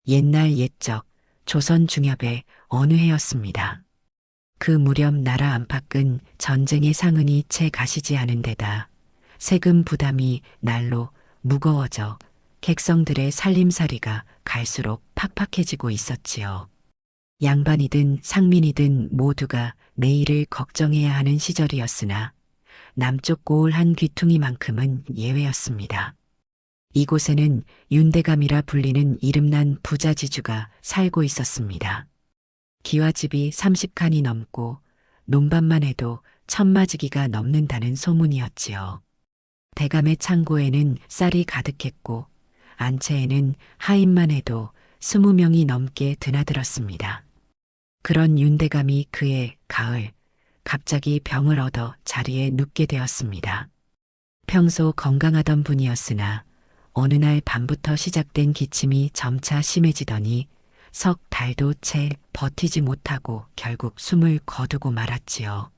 옛날 옛적 조선 중엽의 어느 해였습니다. 그 무렵 나라 안팎은 전쟁의 상흔이 채 가시지 않은 데다 세금 부담이 날로 무거워져 객성들의 살림살이가 갈수록 팍팍해지고 있었지요. 양반이든 상민이든 모두가 내일을 걱정해야 하는 시절이었으나 남쪽 고을한 귀퉁이만큼은 예외였습니다. 이곳에는 윤대감이라 불리는 이름난 부자지주가 살고 있었습니다. 기와집이 30칸이 넘고 논밭만 해도 1000마지기가 넘는다는 소문이었지요. 대감의 창고에는 쌀이 가득했고 안채에는 하인만 해도 20명이 넘게 드나들었습니다. 그런 윤대감이 그해 가을 갑자기 병을 얻어 자리에 눕게 되었습니다. 평소 건강하던 분이었으나 어느 날 밤부터 시작된 기침이 점차 심해지더니 석 달도 채 버티지 못하고 결국 숨을 거두고 말았지요.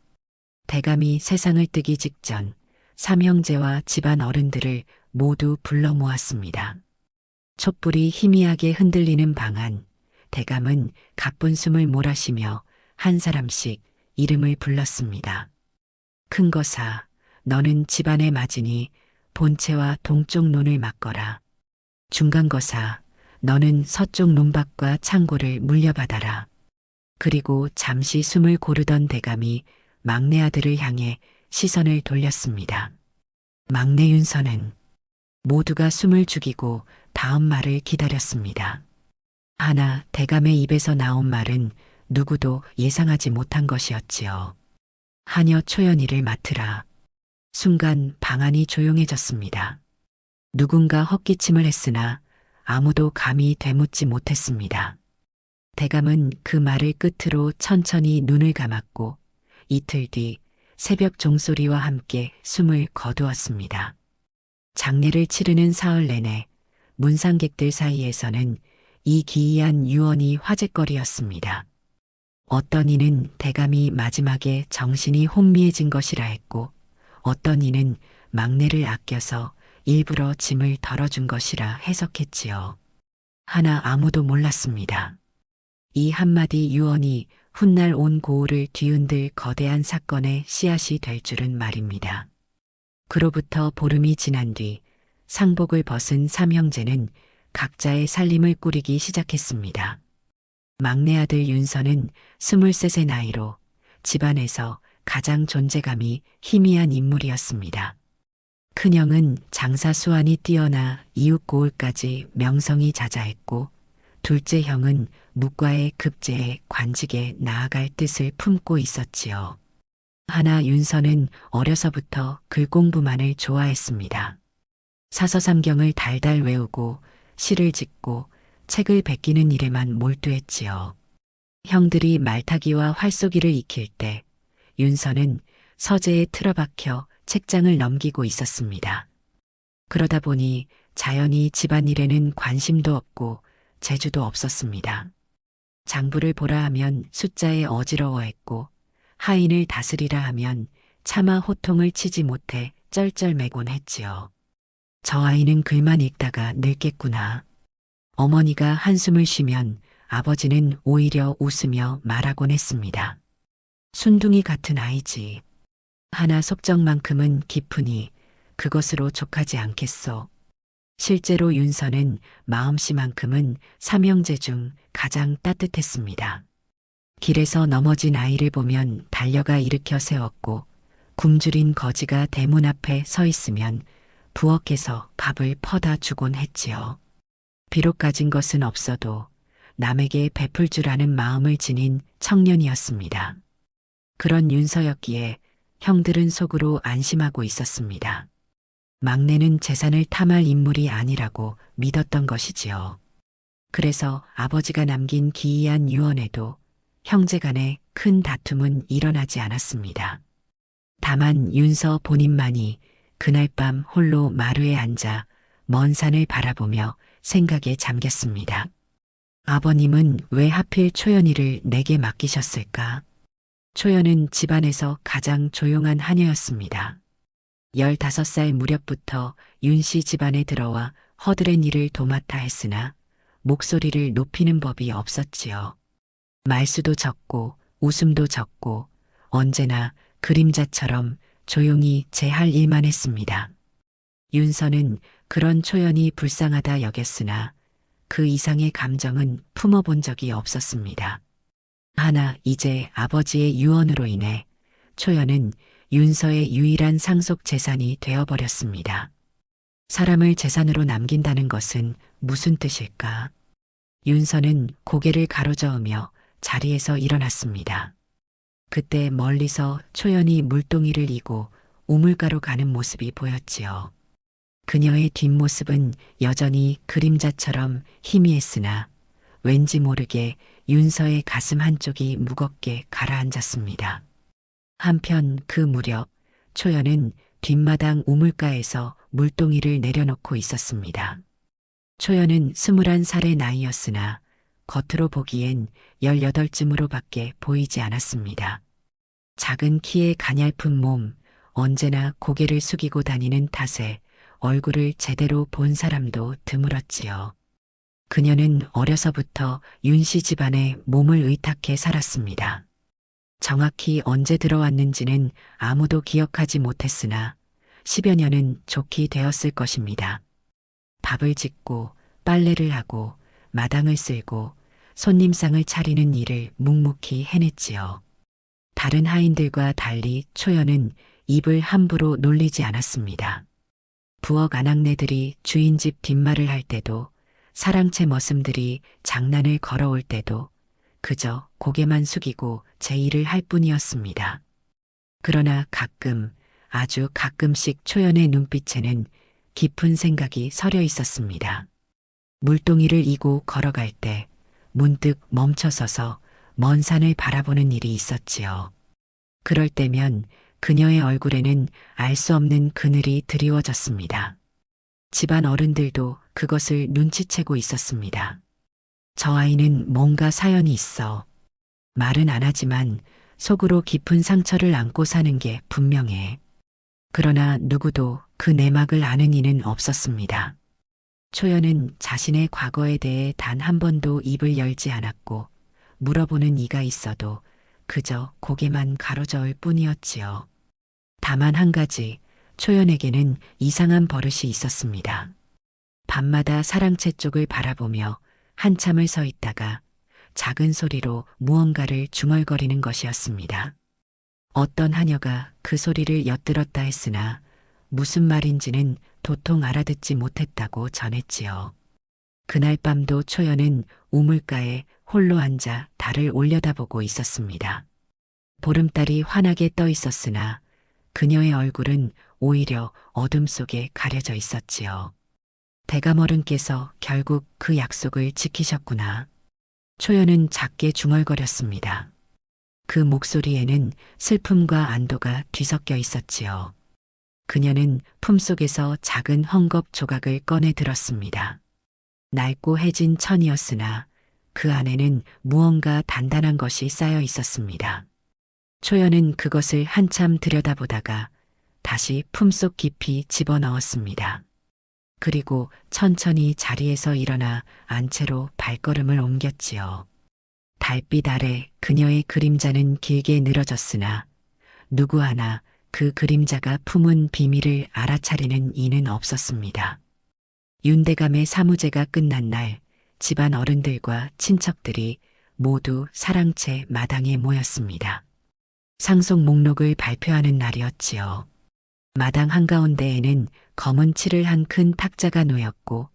대감이 세상을 뜨기 직전 삼형제와 집안 어른들을 모두 불러 모았습니다. 촛불이 희미하게 흔들리는 방 안, 대감은 가쁜 숨을 몰아쉬며 한 사람씩 이름을 불렀습니다. 큰거사, 너는 집안의 맞으니 본체와 동쪽 논을 맡거라. 중간거사, 너는 서쪽 논밭과 창고를 물려받아라. 그리고 잠시 숨을 고르던 대감이 막내 아들을 향해 시선을 돌렸습니다. 막내 윤서는 모두가 숨을 죽이고 다음 말을 기다렸습니다. 하나 대감의 입에서 나온 말은 누구도 예상하지 못한 것이었지요. 하녀 초연이를 맡으라. 순간 방 안이 조용해졌습니다. 누군가 헛기침을 했으나 아무도 감히 되묻지 못했습니다. 대감은 그 말을 끝으로 천천히 눈을 감았고 이틀 뒤 새벽 종소리와 함께 숨을 거두었습니다. 장례를 치르는 사흘 내내 문상객들 사이에서는 이 기이한 유언이 화제거리였습니다. 어떤 이는 대감이 마지막에 정신이 혼미해진 것이라 했고 어떤 이는 막내를 아껴서 일부러 짐을 덜어준 것이라 해석했지요. 하나 아무도 몰랐습니다. 이 한마디 유언이 훗날 온 고을을 뒤흔들 거대한 사건의 씨앗이 될 줄은 말입니다. 그로부터 보름이 지난 뒤 상복을 벗은 삼형제는 각자의 살림을 꾸리기 시작했습니다. 막내 아들 윤서는 23세 나이로 집안에서 가장 존재감이 희미한 인물이었습니다. 큰형은 장사 수완이 뛰어나 이웃 고을까지 명성이 자자했고 둘째 형은 묵과의 급제에 관직에 나아갈 뜻을 품고 있었지요. 하나 윤서는 어려서부터 글 공부만을 좋아했습니다. 사서삼경을 달달 외우고 시를 짓고 책을 베끼는 일에만 몰두했지요. 형들이 말타기와 활쏘기를 익힐 때 윤서는 서재에 틀어박혀 책장을 넘기고 있었습니다. 그러다 보니 자연히 집안일에는 관심도 없고 재주도 없었습니다. 장부를 보라 하면 숫자에 어지러워했고 하인을 다스리라 하면 차마 호통을 치지 못해 쩔쩔매곤 했지요. 저 아이는 글만 읽다가 늙겠구나. 어머니가 한숨을 쉬면 아버지는 오히려 웃으며 말하곤 했습니다. 순둥이 같은 아이지. 하나 속정만큼은 깊으니 그것으로 족하지 않겠소. 실제로 윤서는 마음씨만큼은 삼형제 중 가장 따뜻했습니다. 길에서 넘어진 아이를 보면 달려가 일으켜 세웠고 굶주린 거지가 대문 앞에 서 있으면 부엌에서 밥을 퍼다 주곤 했지요. 비록 가진 것은 없어도 남에게 베풀 줄 아는 마음을 지닌 청년이었습니다. 그런 윤서였기에 형들은 속으로 안심하고 있었습니다. 막내는 재산을 탐할 인물이 아니라고 믿었던 것이지요. 그래서 아버지가 남긴 기이한 유언에도 형제 간에 큰 다툼은 일어나지 않았습니다. 다만 윤서 본인만이 그날 밤 홀로 마루에 앉아 먼 산을 바라보며 생각에 잠겼습니다. 아버님은 왜 하필 초연이를 내게 맡기셨을까? 초연은 집안에서 가장 조용한 하녀였습니다. 15살 무렵부터 윤씨 집안에 들어와 허드렛 일을 도맡아 했으나 목소리를 높이는 법이 없었지요. 말수도 적고 웃음도 적고 언제나 그림자처럼 조용히 제 할 일만 했습니다. 윤서는 그런 초연이 불쌍하다 여겼으나 그 이상의 감정은 품어본 적이 없었습니다. 하나 이제 아버지의 유언으로 인해 초연은 윤서의 유일한 상속 재산이 되어버렸습니다. 사람을 재산으로 남긴다는 것은 무슨 뜻일까? 윤서는 고개를 가로저으며 자리에서 일어났습니다. 그때 멀리서 초연이 물동이를 이고 우물가로 가는 모습이 보였지요. 그녀의 뒷모습은 여전히 그림자처럼 희미했으나 왠지 모르게 윤서의 가슴 한쪽이 무겁게 가라앉았습니다. 한편 그 무렵 초연은 뒷마당 우물가에서 물동이를 내려놓고 있었습니다. 초연은 21살의 나이였으나 겉으로 보기엔 18쯤으로밖에 보이지 않았습니다. 작은 키에 가냘픈 몸, 언제나 고개를 숙이고 다니는 탓에 얼굴을 제대로 본 사람도 드물었지요. 그녀는 어려서부터 윤씨 집안에 몸을 의탁해 살았습니다. 정확히 언제 들어왔는지는 아무도 기억하지 못했으나 10여 년은 좋게 되었을 것입니다. 밥을 짓고 빨래를 하고 마당을 쓸고 손님상을 차리는 일을 묵묵히 해냈지요. 다른 하인들과 달리 초연은 입을 함부로 놀리지 않았습니다. 부엌 아낙네들이 주인집 뒷말을 할 때도 사랑채 머슴들이 장난을 걸어올 때도 그저 고개만 숙이고 제 일을 할 뿐이었습니다. 그러나 가끔, 아주 가끔씩 초연의 눈빛에는 깊은 생각이 서려 있었습니다. 물동이를 이고 걸어갈 때 문득 멈춰서서 먼 산을 바라보는 일이 있었지요. 그럴 때면 그녀의 얼굴에는 알 수 없는 그늘이 드리워졌습니다. 집안 어른들도 그것을 눈치채고 있었습니다. 저 아이는 뭔가 사연이 있어. 말은 안 하지만 속으로 깊은 상처를 안고 사는 게 분명해. 그러나 누구도 그 내막을 아는 이는 없었습니다. 초연은 자신의 과거에 대해 단 한 번도 입을 열지 않았고 물어보는 이가 있어도 그저 고개만 가로저을 뿐이었지요. 다만 한 가지 초연에게는 이상한 버릇이 있었습니다. 밤마다 사랑채 쪽을 바라보며 한참을 서 있다가 작은 소리로 무언가를 중얼거리는 것이었습니다. 어떤 하녀가 그 소리를 엿들었다 했으나 무슨 말인지는 도통 알아듣지 못했다고 전했지요. 그날 밤도 초연은 우물가에 홀로 앉아 달을 올려다보고 있었습니다. 보름달이 환하게 떠 있었으나 그녀의 얼굴은 오히려 어둠 속에 가려져 있었지요. 대감어른께서 결국 그 약속을 지키셨구나. 초연은 작게 중얼거렸습니다. 그 목소리에는 슬픔과 안도가 뒤섞여 있었지요. 그녀는 품속에서 작은 헝겊 조각을 꺼내 들었습니다. 낡고 해진 천이었으나 그 안에는 무언가 단단한 것이 쌓여 있었습니다. 초연은 그것을 한참 들여다보다가 다시 품속 깊이 집어넣었습니다. 그리고 천천히 자리에서 일어나 안채로 발걸음을 옮겼지요. 달빛 아래 그녀의 그림자는 길게 늘어졌으나 누구 하나 그 그림자가 품은 비밀을 알아차리는 이는 없었습니다. 윤대감의 사무제가 끝난 날 집안 어른들과 친척들이 모두 사랑채 마당에 모였습니다. 상속 목록을 발표하는 날이었지요. 마당 한가운데에는 검은 칠을 한 큰 탁자가 놓였고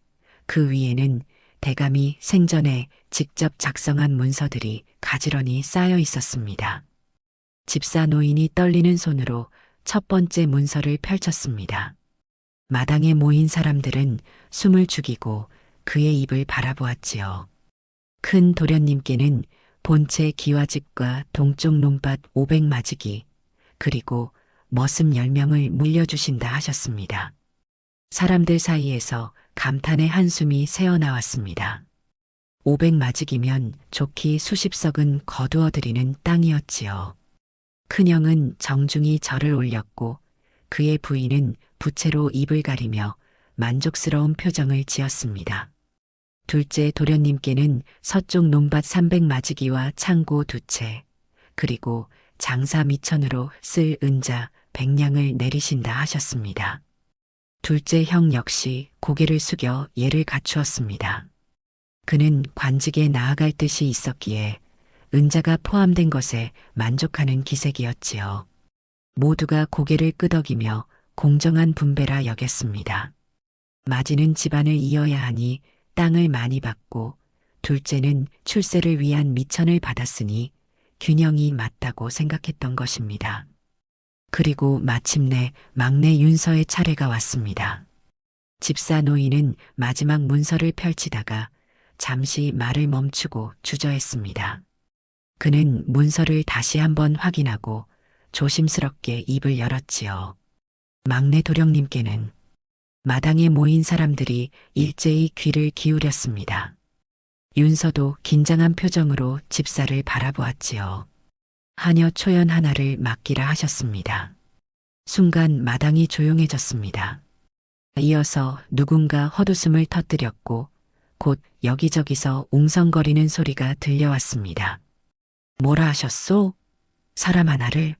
그 위에는 대감이 생전에 직접 작성한 문서들이 가지런히 쌓여 있었습니다. 집사 노인이 떨리는 손으로 첫 번째 문서를 펼쳤습니다. 마당에 모인 사람들은 숨을 죽이고 그의 입을 바라보았지요. 큰 도련님께는 본체 기와집과 동쪽 논밭 500마지기 그리고 머슴 10명을 물려주신다 하셨습니다. 사람들 사이에서 감탄의 한숨이 새어나왔습니다. 500마지기면 좋기 수십석은 거두어들이는 땅이었지요. 큰형은 정중히 절을 올렸고 그의 부인은 부채로 입을 가리며 만족스러운 표정을 지었습니다. 둘째 도련님께는 서쪽 논밭 300마지기와 창고 2채, 그리고 장사 미천으로 쓸 은자 100냥을 내리신다 하셨습니다. 둘째 형 역시 고개를 숙여 예를 갖추었습니다. 그는 관직에 나아갈 뜻이 있었기에 은자가 포함된 것에 만족하는 기색이었지요. 모두가 고개를 끄덕이며 공정한 분배라 여겼습니다. 마지는 집안을 이어야 하니 땅을 많이 받고, 둘째는 출세를 위한 미천을 받았으니 균형이 맞다고 생각했던 것입니다. 그리고 마침내 막내 윤서의 차례가 왔습니다. 집사 노인은 마지막 문서를 펼치다가 잠시 말을 멈추고 주저했습니다. 그는 문서를 다시 한번 확인하고 조심스럽게 입을 열었지요. 막내 도령님께는 마당에 모인 사람들이 일제히 귀를 기울였습니다. 윤서도 긴장한 표정으로 집사를 바라보았지요. 하녀 초연 하나를 맡기라 하셨습니다. 순간 마당이 조용해졌습니다. 이어서 누군가 헛웃음을 터뜨렸고 곧 여기저기서 웅성거리는 소리가 들려왔습니다. 뭐라 하셨소? 사람 하나를?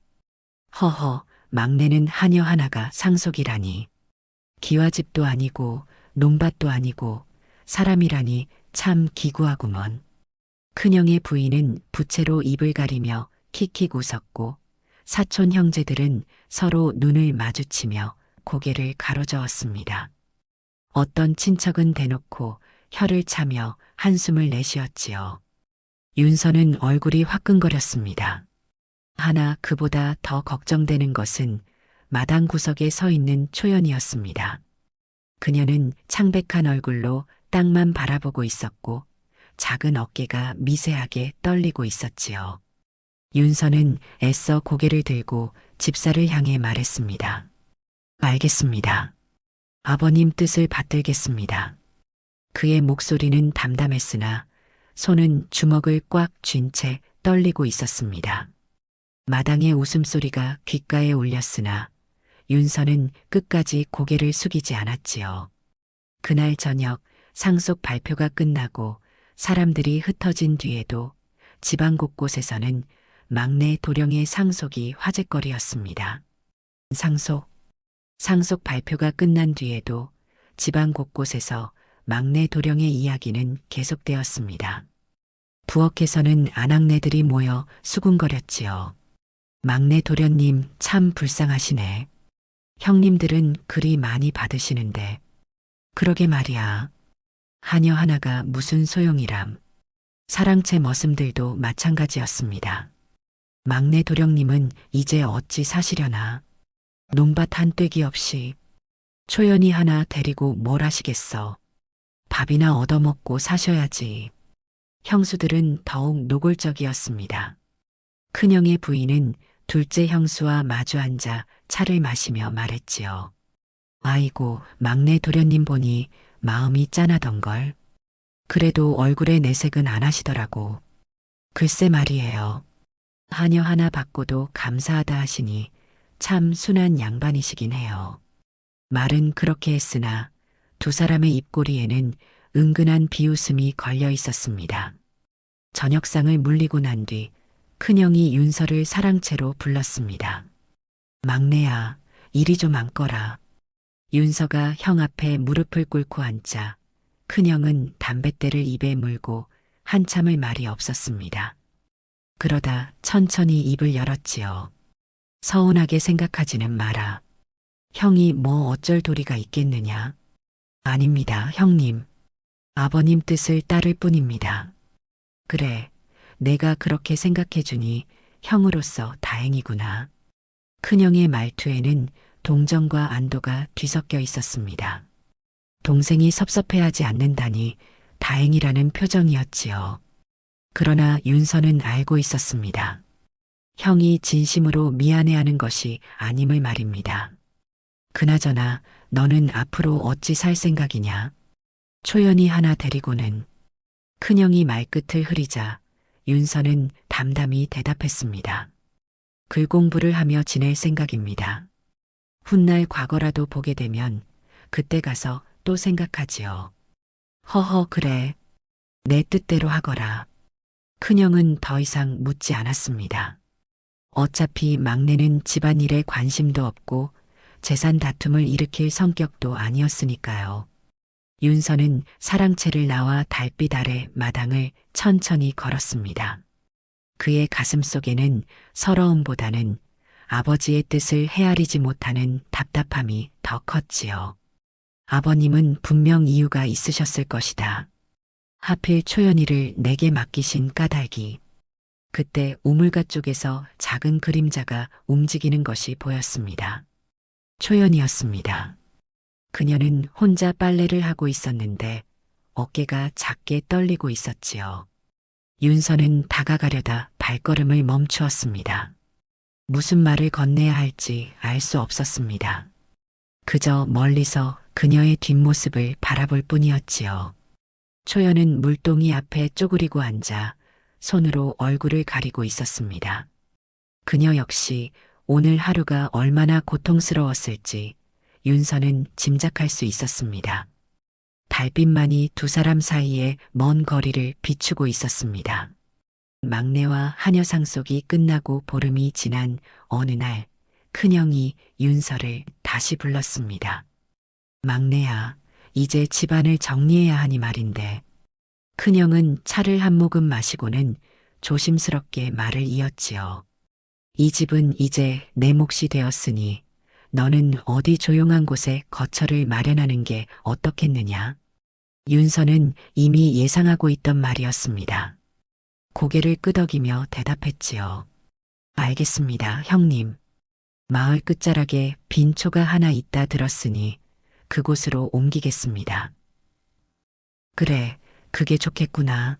허허, 막내는 하녀 하나가 상속이라니. 기와집도 아니고 논밭도 아니고 사람이라니 참 기구하구먼. 큰형의 부인은 부채로 입을 가리며 킥킥 웃었고, 사촌 형제들은 서로 눈을 마주치며 고개를 가로저었습니다. 어떤 친척은 대놓고 혀를 차며 한숨을 내쉬었지요. 윤서는 얼굴이 화끈거렸습니다. 하나 그보다 더 걱정되는 것은 마당 구석에 서 있는 초연이었습니다. 그녀는 창백한 얼굴로 땅만 바라보고 있었고 작은 어깨가 미세하게 떨리고 있었지요. 윤서는 애써 고개를 들고 집사를 향해 말했습니다. 알겠습니다. 아버님 뜻을 받들겠습니다. 그의 목소리는 담담했으나 손은 주먹을 꽉 쥔 채 떨리고 있었습니다. 마당의 웃음소리가 귓가에 울렸으나 윤서는 끝까지 고개를 숙이지 않았지요. 그날 저녁 상속 발표가 끝나고 사람들이 흩어진 뒤에도 집안 곳곳에서는 막내 도령의 상속이 화제거리였습니다. 상속 발표가 끝난 뒤에도 집안 곳곳에서 막내 도령의 이야기는 계속되었습니다. 부엌에서는 아낙네들이 모여 수군거렸지요. 막내 도련님 참 불쌍하시네. 형님들은 그리 많이 받으시는데. 그러게 말이야. 하녀 하나가 무슨 소용이람. 사랑채 머슴들도 마찬가지였습니다. 막내 도령님은 이제 어찌 사시려나. 논밭 한 떼기 없이 초연이 하나 데리고 뭘 하시겠어. 밥이나 얻어먹고 사셔야지. 형수들은 더욱 노골적이었습니다. 큰형의 부인은 둘째 형수와 마주 앉아 차를 마시며 말했지요. 아이고, 막내 도련님 보니 마음이 짠하던걸. 그래도 얼굴에 내색은 안 하시더라고. 글쎄 말이에요. 하녀 하나 받고도 감사하다 하시니 참 순한 양반이시긴 해요. 말은 그렇게 했으나 두 사람의 입꼬리에는 은근한 비웃음이 걸려 있었습니다. 저녁상을 물리고 난 뒤 큰형이 윤서를 사랑채로 불렀습니다. 막내야, 이리 좀 앉거라. 윤서가 형 앞에 무릎을 꿇고 앉자 큰형은 담뱃대를 입에 물고 한참을 말이 없었습니다. 그러다 천천히 입을 열었지요. 서운하게 생각하지는 마라. 형이 뭐 어쩔 도리가 있겠느냐. 아닙니다, 형님. 아버님 뜻을 따를 뿐입니다. 그래, 내가 그렇게 생각해주니 형으로서 다행이구나. 큰형의 말투에는 동정과 안도가 뒤섞여 있었습니다. 동생이 섭섭해하지 않는다니 다행이라는 표정이었지요. 그러나 윤서는 알고 있었습니다. 형이 진심으로 미안해하는 것이 아님을 말입니다. 그나저나 너는 앞으로 어찌 살 생각이냐? 초연이 하나 데리고는. 큰형이 말끝을 흐리자 윤서는 담담히 대답했습니다. 글 공부를 하며 지낼 생각입니다. 훗날 과거라도 보게 되면 그때 가서 또 생각하지요. 허허 그래. 내 뜻대로 하거라. 큰형은 더 이상 묻지 않았습니다. 어차피 막내는 집안일에 관심도 없고 재산 다툼을 일으킬 성격도 아니었으니까요. 윤서는 사랑채를 나와 달빛 아래 마당을 천천히 걸었습니다. 그의 가슴 속에는 서러움보다는 아버지의 뜻을 헤아리지 못하는 답답함이 더 컸지요. 아버님은 분명 이유가 있으셨을 것이다. 하필 초연이를 내게 맡기신 까닭이. 그때 우물가 쪽에서 작은 그림자가 움직이는 것이 보였습니다. 초연이었습니다. 그녀는 혼자 빨래를 하고 있었는데 어깨가 작게 떨리고 있었지요. 윤서는 다가가려다 발걸음을 멈추었습니다. 무슨 말을 건네야 할지 알 수 없었습니다. 그저 멀리서 그녀의 뒷모습을 바라볼 뿐이었지요. 초연은 물동이 앞에 쪼그리고 앉아 손으로 얼굴을 가리고 있었습니다. 그녀 역시 오늘 하루가 얼마나 고통스러웠을지 윤서는 짐작할 수 있었습니다. 달빛만이 두 사람 사이에 먼 거리를 비추고 있었습니다. 막내와 하녀 상속이 끝나고 보름이 지난 어느 날 큰형이 윤서를 다시 불렀습니다. 막내야, 이제 집안을 정리해야 하니 말인데. 큰형은 차를 한 모금 마시고는 조심스럽게 말을 이었지요. 이 집은 이제 내 몫이 되었으니 너는 어디 조용한 곳에 거처를 마련하는 게 어떻겠느냐? 윤서는 이미 예상하고 있던 말이었습니다. 고개를 끄덕이며 대답했지요. 알겠습니다, 형님. 마을 끝자락에 빈초가 하나 있다 들었으니 그곳으로 옮기겠습니다. 그래, 그게 좋겠구나.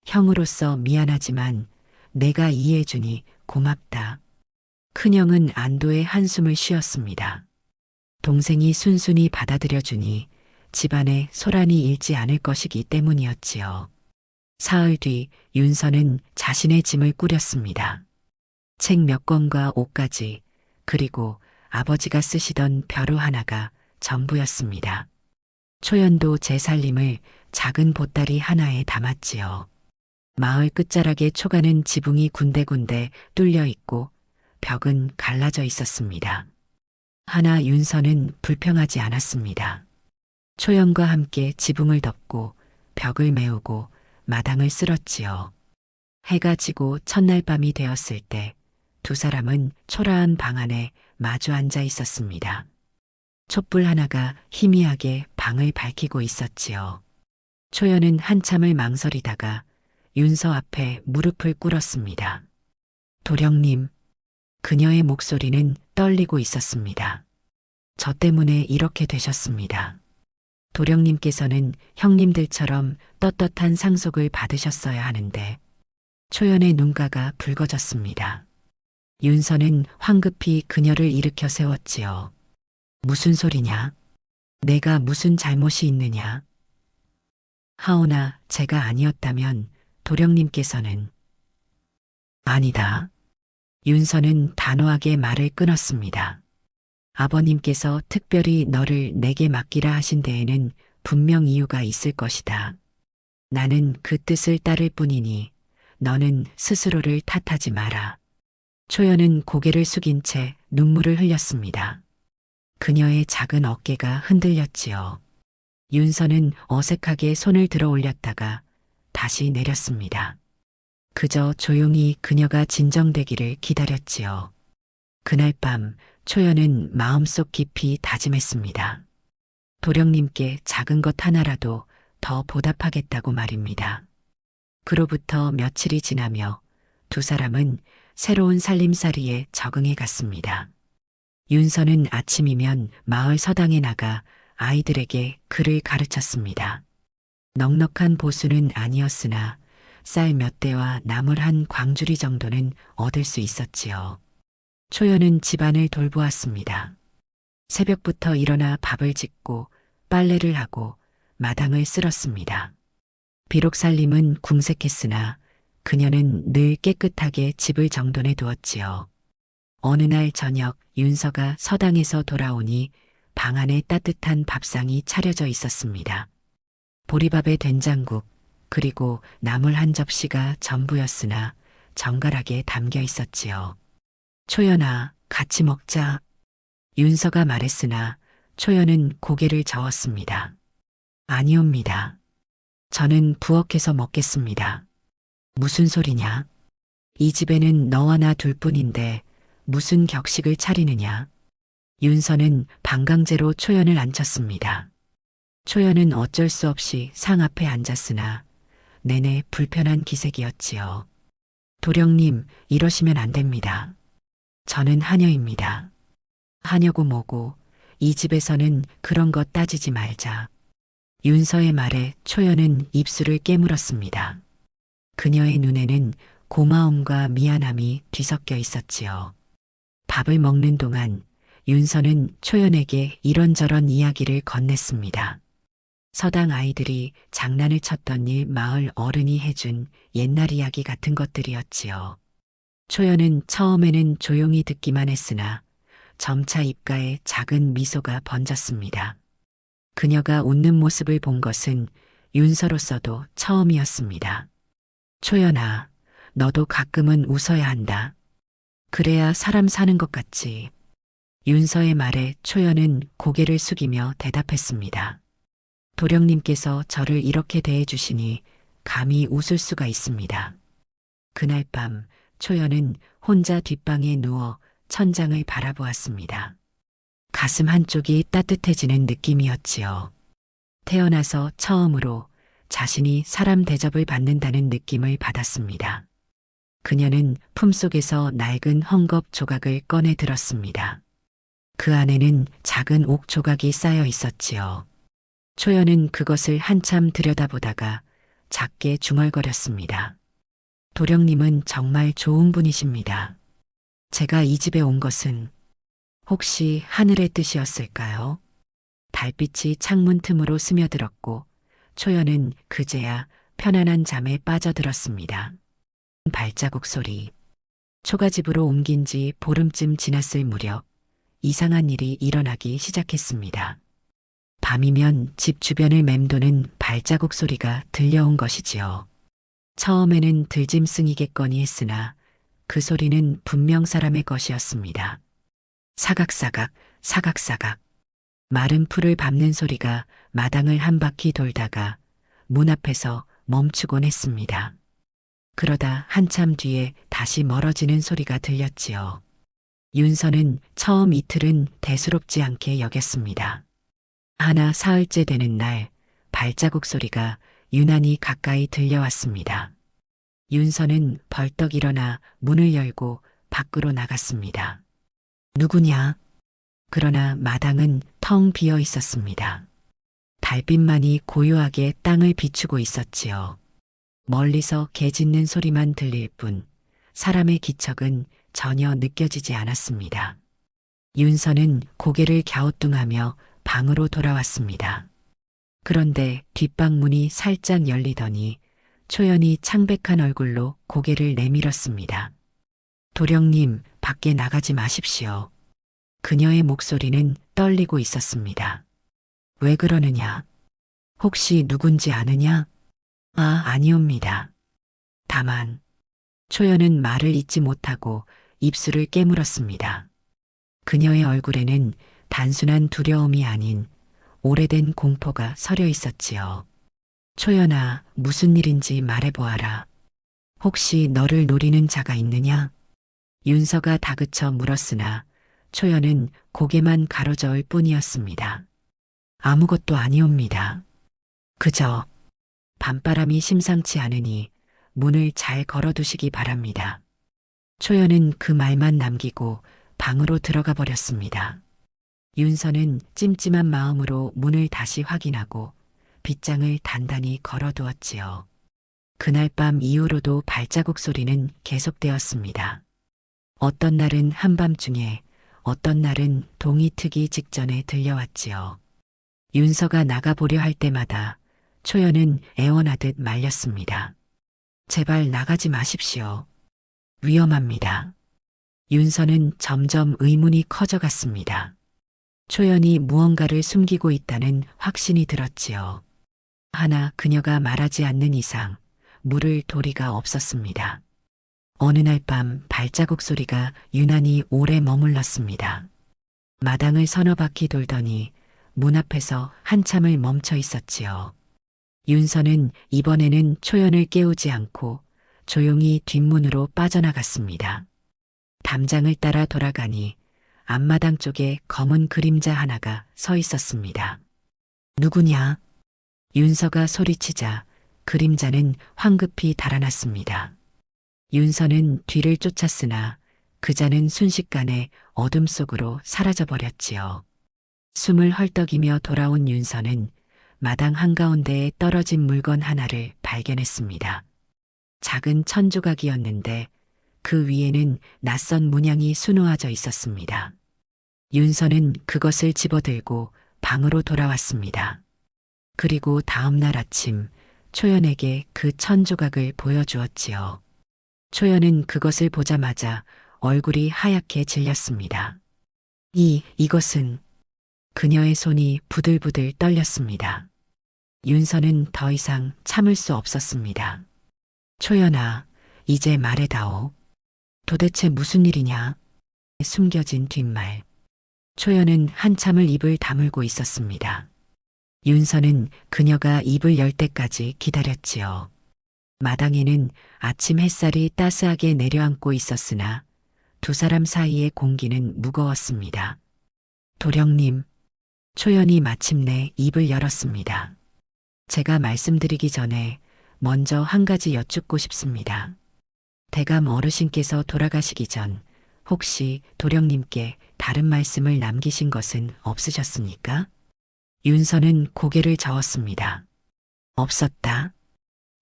형으로서 미안하지만 내가 이해해주니 고맙다. 큰형은 안도의 한숨을 쉬었습니다. 동생이 순순히 받아들여주니 집안에 소란이 일지 않을 것이기 때문이었지요. 사흘 뒤 윤서는 자신의 짐을 꾸렸습니다. 책 몇 권과 옷까지, 그리고 아버지가 쓰시던 벼루 하나가 전부였습니다. 초연도 제 살림을 작은 보따리 하나에 담았지요. 마을 끝자락에 초가는 지붕이 군데군데 뚫려 있고 벽은 갈라져 있었습니다. 하나 윤서는 불평하지 않았습니다. 초연과 함께 지붕을 덮고 벽을 메우고 마당을 쓸었지요. 해가 지고 첫날 밤이 되었을 때 두 사람은 초라한 방 안에 마주 앉아 있었습니다. 촛불 하나가 희미하게 방을 밝히고 있었지요. 초연은 한참을 망설이다가 윤서 앞에 무릎을 꿇었습니다. 도령님, 그녀의 목소리는 떨리고 있었습니다. 저 때문에 이렇게 되셨습니다. 도령님께서는 형님들처럼 떳떳한 상속을 받으셨어야 하는데. 초연의 눈가가 붉어졌습니다. 윤서는 황급히 그녀를 일으켜 세웠지요. 무슨 소리냐? 내가 무슨 잘못이 있느냐? 하오나 제가 아니었다면 도령님께서는. 아니다. 윤서는 단호하게 말을 끊었습니다. 아버님께서 특별히 너를 내게 맡기라 하신 데에는 분명 이유가 있을 것이다. 나는 그 뜻을 따를 뿐이니 너는 스스로를 탓하지 마라. 초연은 고개를 숙인 채 눈물을 흘렸습니다. 그녀의 작은 어깨가 흔들렸지요. 윤서는 어색하게 손을 들어 올렸다가 다시 내렸습니다. 그저 조용히 그녀가 진정되기를 기다렸지요. 그날 밤 초연은 마음속 깊이 다짐했습니다. 도령님께 작은 것 하나라도 더 보답하겠다고 말입니다. 그로부터 며칠이 지나며 두 사람은 새로운 살림살이에 적응해 갔습니다. 윤서는 아침이면 마을 서당에 나가 아이들에게 글을 가르쳤습니다. 넉넉한 보수는 아니었으나 쌀 몇 대와 나물 한 광주리 정도는 얻을 수 있었지요. 초연은 집안을 돌보았습니다. 새벽부터 일어나 밥을 짓고 빨래를 하고 마당을 쓸었습니다. 비록 살림은 궁색했으나 그녀는 늘 깨끗하게 집을 정돈해 두었지요. 어느 날 저녁 윤서가 서당에서 돌아오니 방 안에 따뜻한 밥상이 차려져 있었습니다. 보리밥에 된장국, 그리고 나물 한 접시가 전부였으나 정갈하게 담겨 있었지요. 초연아, 같이 먹자. 윤서가 말했으나 초연은 고개를 저었습니다. 아니옵니다. 저는 부엌에서 먹겠습니다. 무슨 소리냐? 이 집에는 너와 나 둘뿐인데 무슨 격식을 차리느냐? 윤서는 방강제로 초연을 앉혔습니다. 초연은 어쩔 수 없이 상 앞에 앉았으나 내내 불편한 기색이었지요. 도령님, 이러시면 안 됩니다. 저는 하녀입니다. 하녀고 뭐고 이 집에서는 그런 것 따지지 말자. 윤서의 말에 초연은 입술을 깨물었습니다. 그녀의 눈에는 고마움과 미안함이 뒤섞여 있었지요. 밥을 먹는 동안 윤서는 초연에게 이런저런 이야기를 건넸습니다. 서당 아이들이 장난을 쳤던 일 마을 어른이 해준 옛날 이야기 같은 것들이었지요. 초연은 처음에는 조용히 듣기만 했으나 점차 입가에 작은 미소가 번졌습니다. 그녀가 웃는 모습을 본 것은 윤서로서도 처음이었습니다. 초연아, 너도 가끔은 웃어야 한다. 그래야 사람 사는 것 같지. 윤서의 말에 초연은 고개를 숙이며 대답했습니다. 도령님께서 저를 이렇게 대해주시니 감히 웃을 수가 있습니다. 그날 밤 초연은 혼자 뒷방에 누워 천장을 바라보았습니다. 가슴 한쪽이 따뜻해지는 느낌이었지요. 태어나서 처음으로 자신이 사람 대접을 받는다는 느낌을 받았습니다. 그녀는 품속에서 낡은 헝겊 조각을 꺼내 들었습니다. 그 안에는 작은 옥 조각이 쌓여 있었지요. 초연은 그것을 한참 들여다보다가 작게 중얼거렸습니다. 도령님은 정말 좋은 분이십니다. 제가 이 집에 온 것은 혹시 하늘의 뜻이었을까요? 달빛이 창문 틈으로 스며들었고 초연은 그제야 편안한 잠에 빠져들었습니다. 발자국 소리. 초가집으로 옮긴 지 보름쯤 지났을 무렵 이상한 일이 일어나기 시작했습니다. 밤이면 집 주변을 맴도는 발자국 소리가 들려온 것이지요. 처음에는 들짐승이겠거니 했으나 그 소리는 분명 사람의 것이었습니다. 사각사각, 사각사각. 마른 풀을 밟는 소리가 마당을 한 바퀴 돌다가 문 앞에서 멈추곤 했습니다. 그러다 한참 뒤에 다시 멀어지는 소리가 들렸지요. 윤서는 처음 이틀은 대수롭지 않게 여겼습니다. 하나 사흘째 되는 날 발자국 소리가 유난히 가까이 들려왔습니다. 윤서는 벌떡 일어나 문을 열고 밖으로 나갔습니다. 누구냐? 그러나 마당은 텅 비어 있었습니다. 달빛만이 고요하게 땅을 비추고 있었지요. 멀리서 개 짖는 소리만 들릴 뿐 사람의 기척은 전혀 느껴지지 않았습니다. 윤서는 고개를 갸우뚱하며 방으로 돌아왔습니다. 그런데 뒷방 문이 살짝 열리더니 초연이 창백한 얼굴로 고개를 내밀었습니다. 도령님, 밖에 나가지 마십시오. 그녀의 목소리는 떨리고 있었습니다. 왜 그러느냐? 혹시 누군지 아느냐? 아니옵니다. 다만 초연은 말을 잇지 못하고 입술을 깨물었습니다. 그녀의 얼굴에는 단순한 두려움이 아닌 오래된 공포가 서려 있었지요. 초연아, 무슨 일인지 말해보아라. 혹시 너를 노리는 자가 있느냐? 윤서가 다그쳐 물었으나 초연은 고개만 가로저을 뿐이었습니다. 아무것도 아니옵니다. 그저 밤바람이 심상치 않으니 문을 잘 걸어두시기 바랍니다. 초연은 그 말만 남기고 방으로 들어가 버렸습니다. 윤서는 찜찜한 마음으로 문을 다시 확인하고 빗장을 단단히 걸어두었지요. 그날 밤 이후로도 발자국 소리는 계속되었습니다. 어떤 날은 한밤중에, 어떤 날은 동이 트기 직전에 들려왔지요. 윤서가 나가보려 할 때마다 초연은 애원하듯 말렸습니다. 제발 나가지 마십시오. 위험합니다. 윤서는 점점 의문이 커져갔습니다. 초연이 무언가를 숨기고 있다는 확신이 들었지요. 하나 그녀가 말하지 않는 이상 물을 도리가 없었습니다. 어느 날 밤 발자국 소리가 유난히 오래 머물렀습니다. 마당을 서너 바퀴 돌더니 문 앞에서 한참을 멈춰 있었지요. 윤서는 이번에는 초연을 깨우지 않고 조용히 뒷문으로 빠져나갔습니다. 담장을 따라 돌아가니 앞마당 쪽에 검은 그림자 하나가 서 있었습니다. 누구냐? 윤서가 소리치자 그림자는 황급히 달아났습니다. 윤서는 뒤를 쫓았으나 그자는 순식간에 어둠 속으로 사라져버렸지요. 숨을 헐떡이며 돌아온 윤서는 마당 한가운데에 떨어진 물건 하나를 발견했습니다. 작은 천조각이었는데 그 위에는 낯선 문양이 수놓아져 있었습니다. 윤서는 그것을 집어들고 방으로 돌아왔습니다. 그리고 다음 날 아침 초연에게 그 천조각을 보여주었지요. 초연은 그것을 보자마자 얼굴이 하얗게 질렸습니다. 이것은 그녀의 손이 부들부들 떨렸습니다. 윤서는 더 이상 참을 수 없었습니다. 초연아, 이제 말해다오. 도대체 무슨 일이냐? 숨겨진 뒷말. 초연은 한참을 입을 다물고 있었습니다. 윤서는 그녀가 입을 열 때까지 기다렸지요. 마당에는 아침 햇살이 따스하게 내려앉고 있었으나 두 사람 사이의 공기는 무거웠습니다. 도령님, 초연이 마침내 입을 열었습니다. 제가 말씀드리기 전에 먼저 한 가지 여쭙고 싶습니다. 대감 어르신께서 돌아가시기 전 혹시 도령님께 다른 말씀을 남기신 것은 없으셨습니까? 윤서는 고개를 저었습니다. 없었다.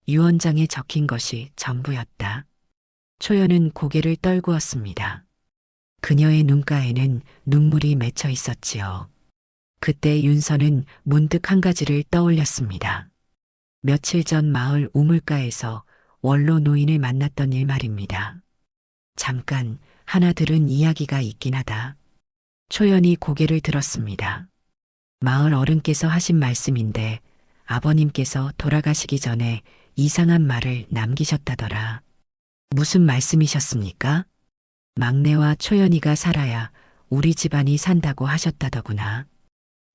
유언장에 적힌 것이 전부였다. 초연은 고개를 떨구었습니다. 그녀의 눈가에는 눈물이 맺혀 있었지요. 그때 윤서는 문득 한 가지를 떠올렸습니다. 며칠 전 마을 우물가에서 원로 노인을 만났던 일 말입니다. 잠깐 하나 들은 이야기가 있긴 하다. 초연이 고개를 들었습니다. 마을 어른께서 하신 말씀인데 아버님께서 돌아가시기 전에 이상한 말을 남기셨다더라. 무슨 말씀이셨습니까? 막내와 초연이가 살아야 우리 집안이 산다고 하셨다더구나.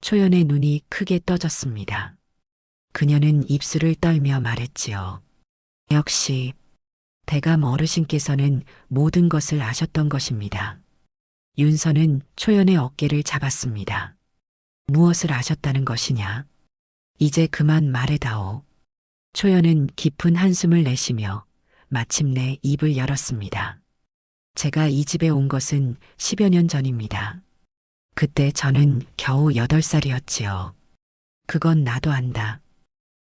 초연의 눈이 크게 떠졌습니다. 그녀는 입술을 떨며 말했지요. 역시 대감 어르신께서는 모든 것을 아셨던 것입니다. 윤서는 초연의 어깨를 잡았습니다. 무엇을 아셨다는 것이냐? 이제 그만 말해다오. 초연은 깊은 한숨을 내쉬며 마침내 입을 열었습니다. 제가 이 집에 온 것은 10여 년 전입니다. 그때 저는 겨우 8살이었지요. 그건 나도 안다.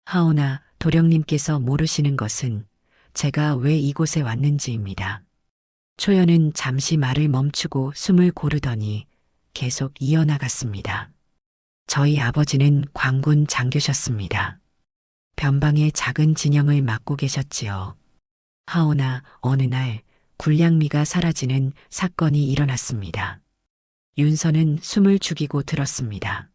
하오나 도령님께서 모르시는 것은 제가 왜 이곳에 왔는지입니다. 초연은 잠시 말을 멈추고 숨을 고르더니 계속 이어나갔습니다. 저희 아버지는 광군 장교셨습니다. 변방의 작은 진영을 맡고 계셨지요. 하오나 어느 날 군량미가 사라지는 사건이 일어났습니다. 윤서는 숨을 죽이고 들었습니다.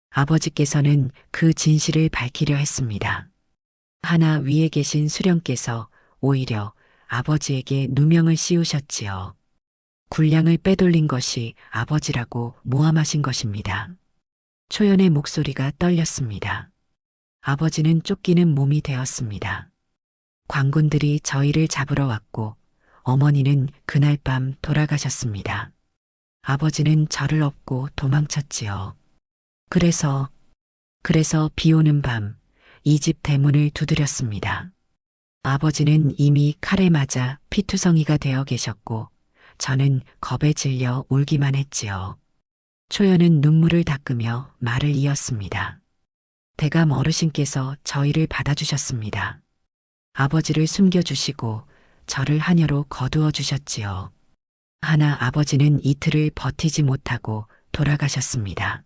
아버지께서는 그 진실을 밝히려 했습니다. 하나 위에 계신 수령께서 오히려 아버지에게 누명을 씌우셨지요. 군량을 빼돌린 것이 아버지라고 모함하신 것입니다. 초연의 목소리가 떨렸습니다. 아버지는 쫓기는 몸이 되었습니다. 광군들이 저희를 잡으러 왔고 어머니는 그날 밤 돌아가셨습니다. 아버지는 저를 업고 도망쳤지요. 그래서 비 오는 밤 이 집 대문을 두드렸습니다. 아버지는 이미 칼에 맞아 피투성이가 되어 계셨고 저는 겁에 질려 울기만 했지요. 초연은 눈물을 닦으며 말을 이었습니다. 대감 어르신께서 저희를 받아주셨습니다. 아버지를 숨겨주시고 저를 하녀로 거두어 주셨지요. 하나 아버지는 이틀을 버티지 못하고 돌아가셨습니다.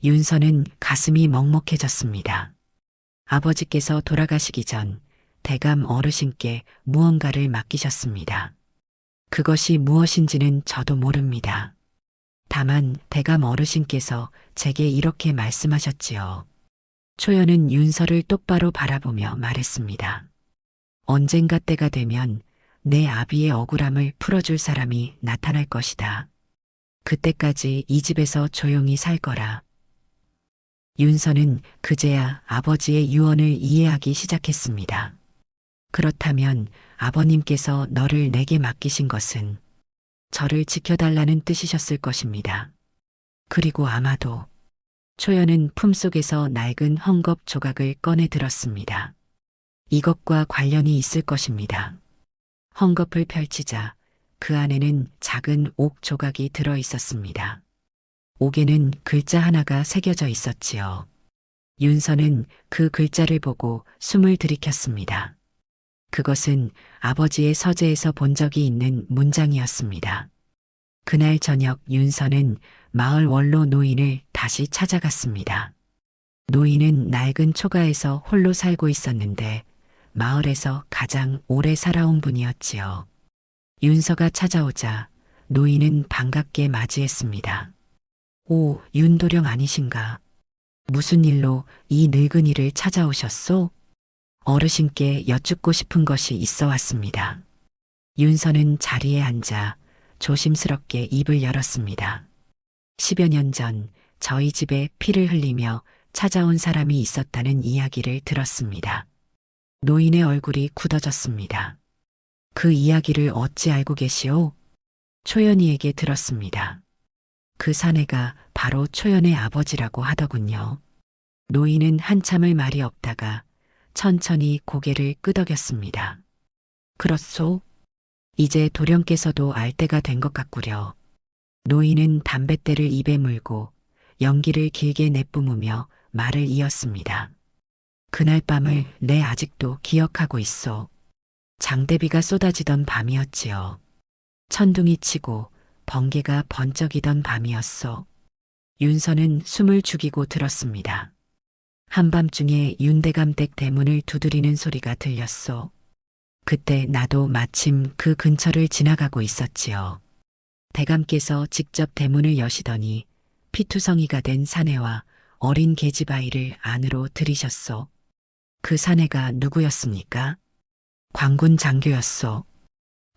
윤서는 가슴이 먹먹해졌습니다. 아버지께서 돌아가시기 전 대감 어르신께 무언가를 맡기셨습니다. 그것이 무엇인지는 저도 모릅니다. 다만 대감 어르신께서 제게 이렇게 말씀하셨지요. 초연은 윤서를 똑바로 바라보며 말했습니다. 언젠가 때가 되면 내 아비의 억울함을 풀어줄 사람이 나타날 것이다. 그때까지 이 집에서 조용히 살 거라. 윤서는 그제야 아버지의 유언을 이해하기 시작했습니다. 그렇다면 아버님께서 너를 내게 맡기신 것은 저를 지켜달라는 뜻이셨을 것입니다. 그리고 아마도 초연은 품속에서 낡은 헝겊 조각을 꺼내 들었습니다. 이것과 관련이 있을 것입니다. 헝겊을 펼치자 그 안에는 작은 옥 조각이 들어 있었습니다. 옥에는 글자 하나가 새겨져 있었지요. 윤서는 그 글자를 보고 숨을 들이켰습니다. 그것은 아버지의 서재에서 본 적이 있는 문장이었습니다. 그날 저녁 윤서는 마을 원로 노인을 다시 찾아갔습니다. 노인은 낡은 초가에서 홀로 살고 있었는데 마을에서 가장 오래 살아온 분이었지요. 윤서가 찾아오자 노인은 반갑게 맞이했습니다. 오, 윤도령 아니신가? 무슨 일로 이 늙은이를 찾아오셨소? 어르신께 여쭙고 싶은 것이 있어 왔습니다. 윤서는 자리에 앉아 조심스럽게 입을 열었습니다. 10여 년 전 저희 집에 피를 흘리며 찾아온 사람이 있었다는 이야기를 들었습니다. 노인의 얼굴이 굳어졌습니다. 그 이야기를 어찌 알고 계시오? 초연이에게 들었습니다. 그 사내가 바로 초연의 아버지라고 하더군요. 노인은 한참을 말이 없다가 천천히 고개를 끄덕였습니다. 그렇소? 이제 도령께서도 알 때가 된 것 같구려. 노인은 담뱃대를 입에 물고 연기를 길게 내뿜으며 말을 이었습니다. 그날 밤을 내 아직도 기억하고 있어. 장대비가 쏟아지던 밤이었지요. 천둥이 치고 번개가 번쩍이던 밤이었어. 윤서는 숨을 죽이고 들었습니다. 한밤중에 윤대감댁 대문을 두드리는 소리가 들렸소. 그때 나도 마침 그 근처를 지나가고 있었지요. 대감께서 직접 대문을 여시더니 피투성이가 된 사내와 어린 계집아이를 안으로 들이셨소. 그 사내가 누구였습니까? 광군 장교였소.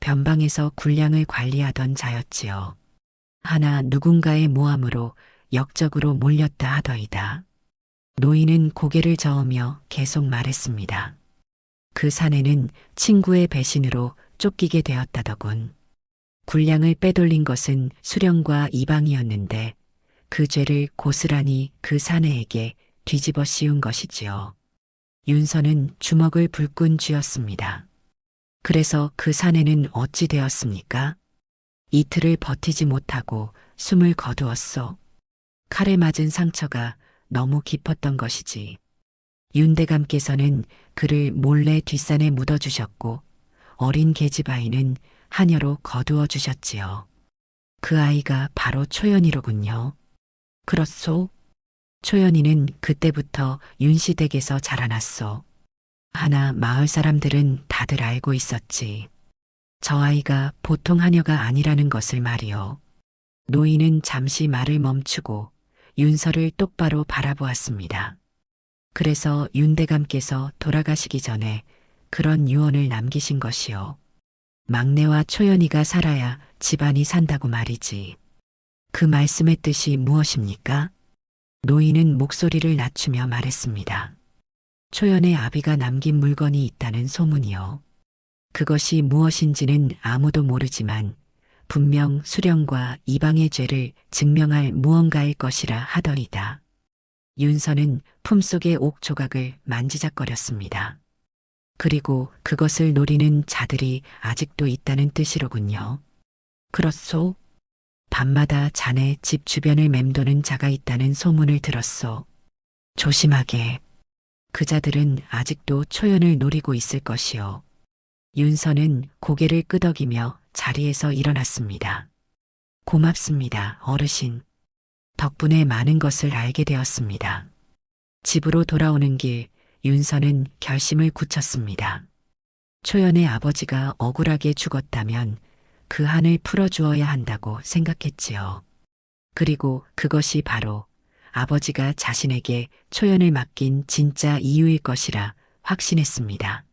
변방에서 군량을 관리하던 자였지요. 하나 누군가의 모함으로 역적으로 몰렸다 하더이다. 노인은 고개를 저으며 계속 말했습니다. 그 사내는 친구의 배신으로 쫓기게 되었다더군. 군량을 빼돌린 것은 수령과 이방이었는데 그 죄를 고스란히 그 사내에게 뒤집어 씌운 것이지요. 윤서는 주먹을 불끈 쥐었습니다. 그래서 그 사내는 어찌 되었습니까? 이틀을 버티지 못하고 숨을 거두었소. 칼에 맞은 상처가 너무 깊었던 것이지. 윤대감께서는 그를 몰래 뒷산에 묻어주셨고 어린 계집아이는 하녀로 거두어 주셨지요. 그 아이가 바로 초연이로군요. 그렇소? 초연이는 그때부터 윤씨 댁에서 자라났소. 하나 마을 사람들은 다들 알고 있었지. 저 아이가 보통 하녀가 아니라는 것을 말이요. 노인은 잠시 말을 멈추고 윤서를 똑바로 바라보았습니다. 그래서 윤대감께서 돌아가시기 전에 그런 유언을 남기신 것이요. 막내와 초연이가 살아야 집안이 산다고 말이지. 그 말씀의 뜻이 무엇입니까? 노인은 목소리를 낮추며 말했습니다. 초연의 아비가 남긴 물건이 있다는 소문이요. 그것이 무엇인지는 아무도 모르지만 분명 수령과 이방의 죄를 증명할 무언가일 것이라 하더이다. 윤서는 품속의 옥 조각을 만지작거렸습니다. 그리고 그것을 노리는 자들이 아직도 있다는 뜻이로군요. 그렇소? 밤마다 자네 집 주변을 맴도는 자가 있다는 소문을 들었소. 조심하게. 그 자들은 아직도 초연을 노리고 있을 것이요. 윤서는 고개를 끄덕이며 자리에서 일어났습니다. 고맙습니다, 어르신. 덕분에 많은 것을 알게 되었습니다. 집으로 돌아오는 길 윤서는 결심을 굳혔습니다. 초연의 아버지가 억울하게 죽었다면 그 한을 풀어주어야 한다고 생각했지요. 그리고 그것이 바로 아버지가 자신에게 초연을 맡긴 진짜 이유일 것이라 확신했습니다.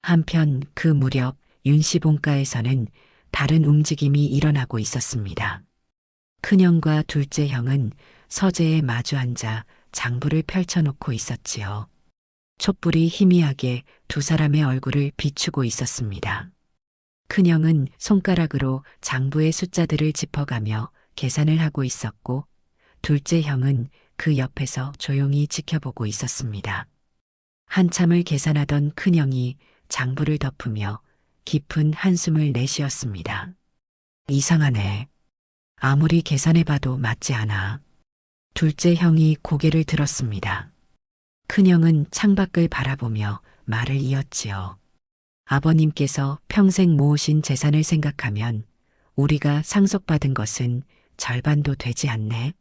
한편 그 무렵 윤씨 본가에서는 다른 움직임이 일어나고 있었습니다. 큰형과 둘째 형은 서재에 마주 앉아 장부를 펼쳐놓고 있었지요. 촛불이 희미하게 두 사람의 얼굴을 비추고 있었습니다. 큰형은 손가락으로 장부의 숫자들을 짚어가며 계산을 하고 있었고, 둘째 형은 그 옆에서 조용히 지켜보고 있었습니다. 한참을 계산하던 큰형이 장부를 덮으며 깊은 한숨을 내쉬었습니다. 이상하네. 아무리 계산해봐도 맞지 않아. 둘째 형이 고개를 들었습니다. 큰형은 창밖을 바라보며 말을 이었지요. 아버님께서 평생 모으신 재산을 생각하면 우리가 상속받은 것은 절반도 되지 않네.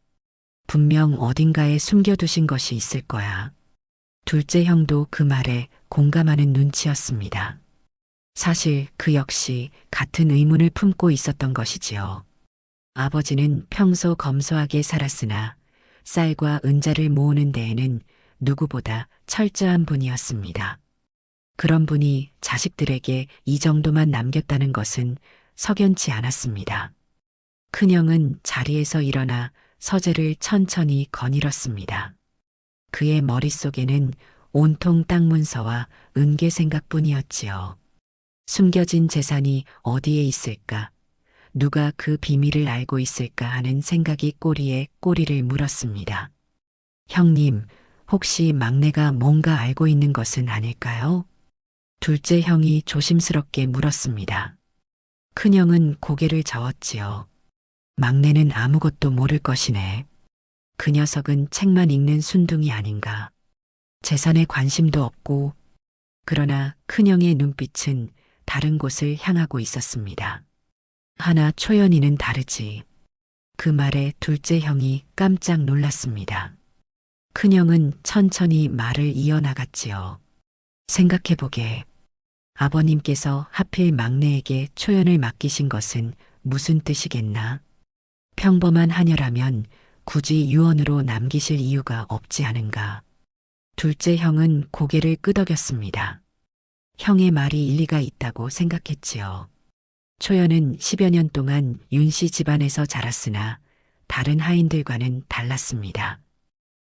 분명 어딘가에 숨겨두신 것이 있을 거야. 둘째 형도 그 말에 공감하는 눈치였습니다. 사실 그 역시 같은 의문을 품고 있었던 것이지요. 아버지는 평소 검소하게 살았으나 쌀과 은자를 모으는 데에는 누구보다 철저한 분이었습니다. 그런 분이 자식들에게 이 정도만 남겼다는 것은 석연치 않았습니다. 큰형은 자리에서 일어나 서재를 천천히 거닐었습니다. 그의 머릿속에는 온통 땅 문서와 은계 생각뿐이었지요. 숨겨진 재산이 어디에 있을까? 누가 그 비밀을 알고 있을까 하는 생각이 꼬리에 꼬리를 물었습니다. 형님, 혹시 막내가 뭔가 알고 있는 것은 아닐까요? 둘째 형이 조심스럽게 물었습니다. 큰형은 고개를 저었지요. 막내는 아무것도 모를 것이네. 그 녀석은 책만 읽는 순둥이 아닌가. 재산에 관심도 없고. 그러나 큰형의 눈빛은 다른 곳을 향하고 있었습니다. 하나 초연이는 다르지. 그 말에 둘째 형이 깜짝 놀랐습니다. 큰형은 천천히 말을 이어나갔지요. 생각해보게. 아버님께서 하필 막내에게 초연을 맡기신 것은 무슨 뜻이겠나? 평범한 하녀라면 굳이 유언으로 남기실 이유가 없지 않은가. 둘째 형은 고개를 끄덕였습니다. 형의 말이 일리가 있다고 생각했지요. 초연은 10여 년 동안 윤씨 집안에서 자랐으나 다른 하인들과는 달랐습니다.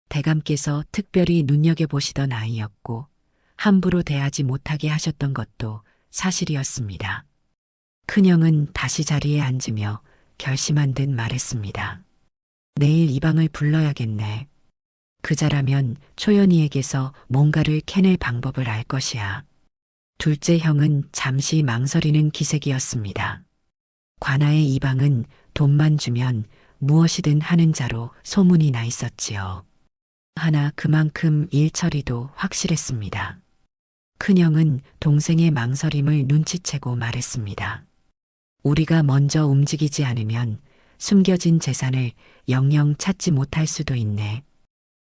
대감께서 특별히 눈여겨보시던 아이였고 함부로 대하지 못하게 하셨던 것도 사실이었습니다. 큰형은 다시 자리에 앉으며 결심한 듯 말했습니다. 내일 이방을 불러야겠네. 그자라면 초연이에게서 뭔가를 캐낼 방법을 알 것이야. 둘째 형은 잠시 망설이는 기색이었습니다. 관아의 이방은 돈만 주면 무엇이든 하는 자로 소문이 나 있었지요. 하나 그만큼 일처리도 확실했습니다. 큰형은 동생의 망설임을 눈치채고 말했습니다. 우리가 먼저 움직이지 않으면 숨겨진 재산을 영영 찾지 못할 수도 있네.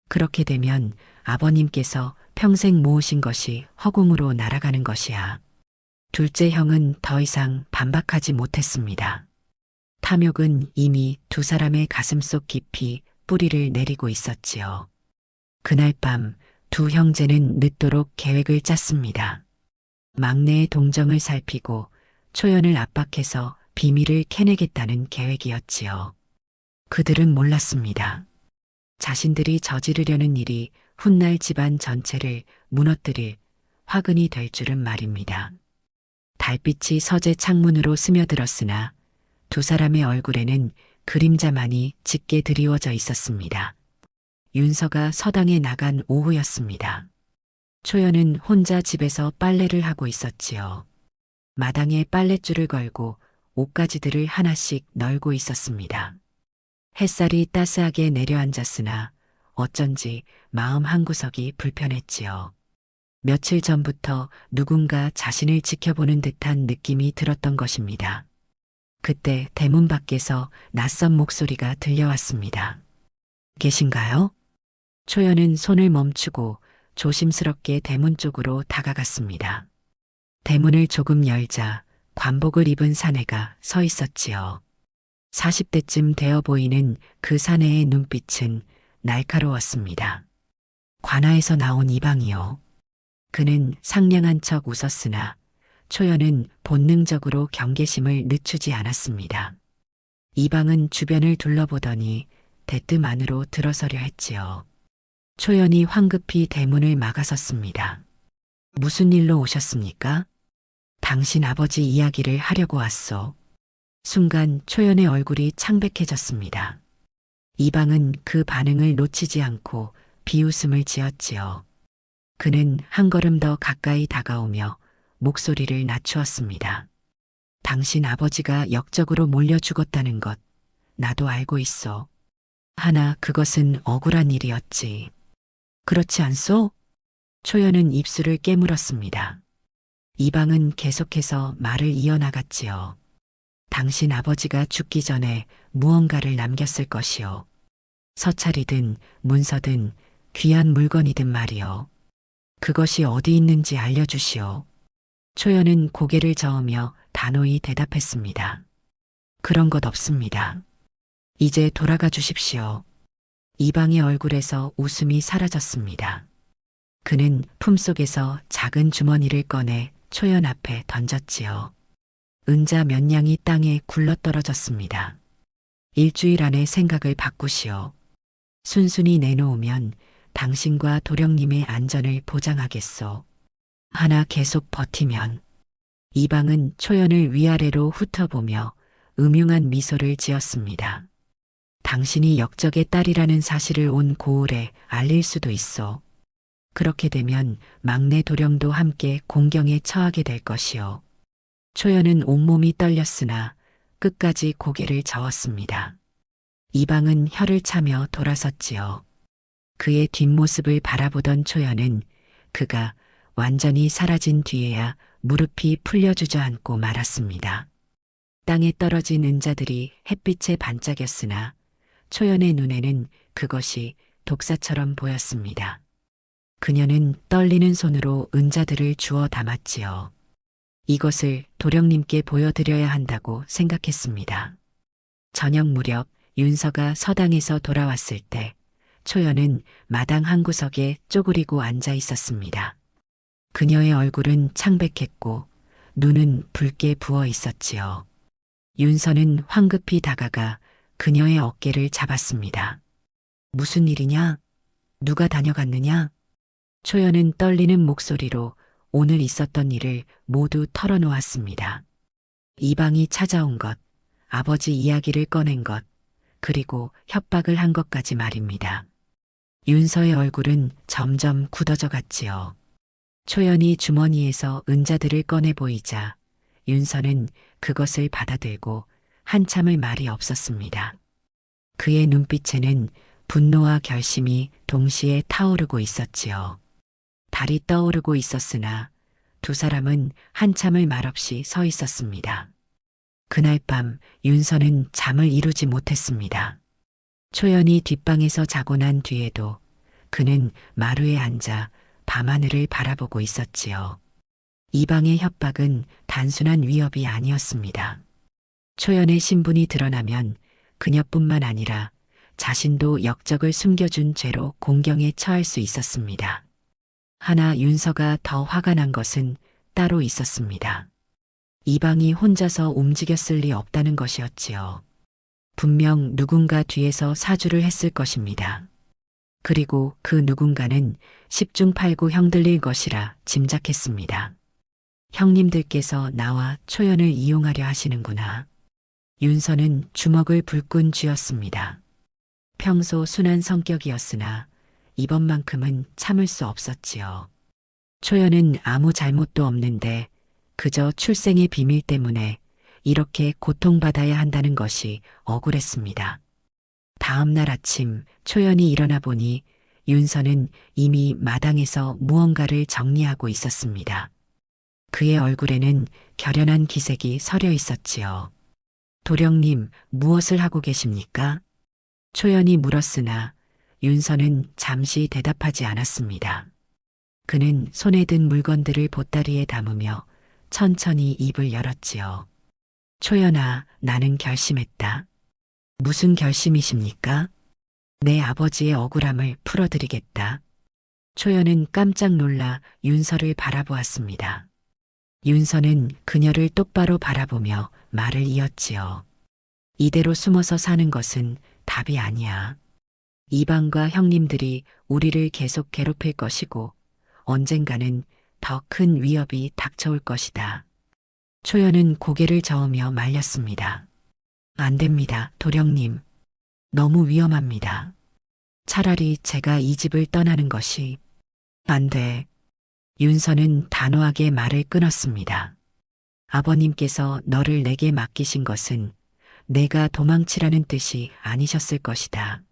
그렇게 되면 아버님께서 평생 모으신 것이 허공으로 날아가는 것이야. 둘째 형은 더 이상 반박하지 못했습니다. 탐욕은 이미 두 사람의 가슴속 깊이 뿌리를 내리고 있었지요. 그날 밤 두 형제는 늦도록 계획을 짰습니다. 막내의 동정을 살피고 초연을 압박해서 비밀을 캐내겠다는 계획이었지요. 그들은 몰랐습니다. 자신들이 저지르려는 일이 훗날 집안 전체를 무너뜨릴 화근이 될 줄은 말입니다. 달빛이 서재 창문으로 스며들었으나 두 사람의 얼굴에는 그림자만이 짙게 드리워져 있었습니다. 윤서가 서당에 나간 오후였습니다. 초연은 혼자 집에서 빨래를 하고 있었지요. 마당에 빨랫줄을 걸고 옷가지들을 하나씩 널고 있었습니다. 햇살이 따스하게 내려앉았으나 어쩐지 마음 한구석이 불편했지요. 며칠 전부터 누군가 자신을 지켜보는 듯한 느낌이 들었던 것입니다. 그때 대문 밖에서 낯선 목소리가 들려왔습니다. 계신가요? 초연은 손을 멈추고 조심스럽게 대문 쪽으로 다가갔습니다. 대문을 조금 열자 관복을 입은 사내가 서 있었지요. 40대쯤 되어 보이는 그 사내의 눈빛은 날카로웠습니다. 관아에서 나온 이방이요. 그는 상냥한 척 웃었으나 초연은 본능적으로 경계심을 늦추지 않았습니다. 이방은 주변을 둘러보더니 대뜸 안으로 들어서려 했지요. 초연이 황급히 대문을 막아섰습니다. 무슨 일로 오셨습니까? 당신 아버지 이야기를 하려고 왔소. 순간 초연의 얼굴이 창백해졌습니다. 이방은 그 반응을 놓치지 않고 비웃음을 지었지요. 그는 한 걸음 더 가까이 다가오며 목소리를 낮추었습니다. 당신 아버지가 역적으로 몰려 죽었다는 것 나도 알고 있어. 하나 그것은 억울한 일이었지. 그렇지 않소? 초연은 입술을 깨물었습니다. 이방은 계속해서 말을 이어나갔지요. 당신 아버지가 죽기 전에 무언가를 남겼을 것이요. 서찰이든 문서든 귀한 물건이든 말이요. 그것이 어디 있는지 알려주시오. 초연은 고개를 저으며 단호히 대답했습니다. 그런 것 없습니다. 이제 돌아가 주십시오. 이방의 얼굴에서 웃음이 사라졌습니다. 그는 품속에서 작은 주머니를 꺼내 초연 앞에 던졌지요. 은자 몇 냥이 땅에 굴러떨어졌습니다. 일주일 안에 생각을 바꾸시오. 순순히 내놓으면 당신과 도령님의 안전을 보장하겠소. 하나 계속 버티면. 이방은 초연을 위아래로 훑어보며 음흉한 미소를 지었습니다. 당신이 역적의 딸이라는 사실을 온 고을에 알릴 수도 있어. 그렇게 되면 막내 도령도 함께 공경에 처하게 될 것이요. 초연은 온몸이 떨렸으나 끝까지 고개를 저었습니다. 이방은 혀를 차며 돌아섰지요. 그의 뒷모습을 바라보던 초연은 그가 완전히 사라진 뒤에야 무릎이 풀려 주저앉고 말았습니다. 땅에 떨어진 은자들이 햇빛에 반짝였으나 초연의 눈에는 그것이 독사처럼 보였습니다. 그녀는 떨리는 손으로 은자들을 주워 담았지요. 이것을 도령님께 보여드려야 한다고 생각했습니다. 저녁 무렵 윤서가 서당에서 돌아왔을 때 초연은 마당 한 구석에 쪼그리고 앉아 있었습니다. 그녀의 얼굴은 창백했고 눈은 붉게 부어 있었지요. 윤서는 황급히 다가가 그녀의 어깨를 잡았습니다. 무슨 일이냐? 누가 다녀갔느냐? 초연은 떨리는 목소리로 오늘 있었던 일을 모두 털어놓았습니다. 이방이 찾아온 것, 아버지 이야기를 꺼낸 것, 그리고 협박을 한 것까지 말입니다. 윤서의 얼굴은 점점 굳어져 갔지요. 초연이 주머니에서 은자들을 꺼내 보이자 윤서는 그것을 받아들고 한참을 말이 없었습니다. 그의 눈빛에는 분노와 결심이 동시에 타오르고 있었지요. 달이 떠오르고 있었으나 두 사람은 한참을 말없이 서 있었습니다. 그날 밤 윤서는 잠을 이루지 못했습니다. 초연이 뒷방에서 자고 난 뒤에도 그는 마루에 앉아 밤하늘을 바라보고 있었지요. 이방의 협박은 단순한 위협이 아니었습니다. 초연의 신분이 드러나면 그녀뿐만 아니라 자신도 역적을 숨겨준 죄로 공경에 처할 수 있었습니다. 하나 윤서가 더 화가 난 것은 따로 있었습니다. 이방이 혼자서 움직였을 리 없다는 것이었지요. 분명 누군가 뒤에서 사주를 했을 것입니다. 그리고 그 누군가는 10중 8구 형들릴 것이라 짐작했습니다. 형님들께서 나와 초연을 이용하려 하시는구나. 윤서는 주먹을 불끈 쥐었습니다. 평소 순한 성격이었으나 이번만큼은 참을 수 없었지요. 초연은 아무 잘못도 없는데 그저 출생의 비밀 때문에 이렇게 고통받아야 한다는 것이 억울했습니다. 다음 날 아침 초연이 일어나 보니 윤서는 이미 마당에서 무언가를 정리하고 있었습니다. 그의 얼굴에는 결연한 기색이 서려 있었지요. 도령님, 무엇을 하고 계십니까? 초연이 물었으나 윤서는 잠시 대답하지 않았습니다. 그는 손에 든 물건들을 보따리에 담으며 천천히 입을 열었지요. 초연아, 나는 결심했다. 무슨 결심이십니까? 내 아버지의 억울함을 풀어드리겠다. 초연은 깜짝 놀라 윤서를 바라보았습니다. 윤서는 그녀를 똑바로 바라보며 말을 이었지요. 이대로 숨어서 사는 것은 답이 아니야. 이방과 형님들이 우리를 계속 괴롭힐 것이고 언젠가는 더 큰 위협이 닥쳐올 것이다. 초연은 고개를 저으며 말렸습니다. 안 됩니다, 도령님. 너무 위험합니다. 차라리 제가 이 집을 떠나는 것이. 안 돼. 윤서는 단호하게 말을 끊었습니다. 아버님께서 너를 내게 맡기신 것은 내가 도망치라는 뜻이 아니셨을 것이다.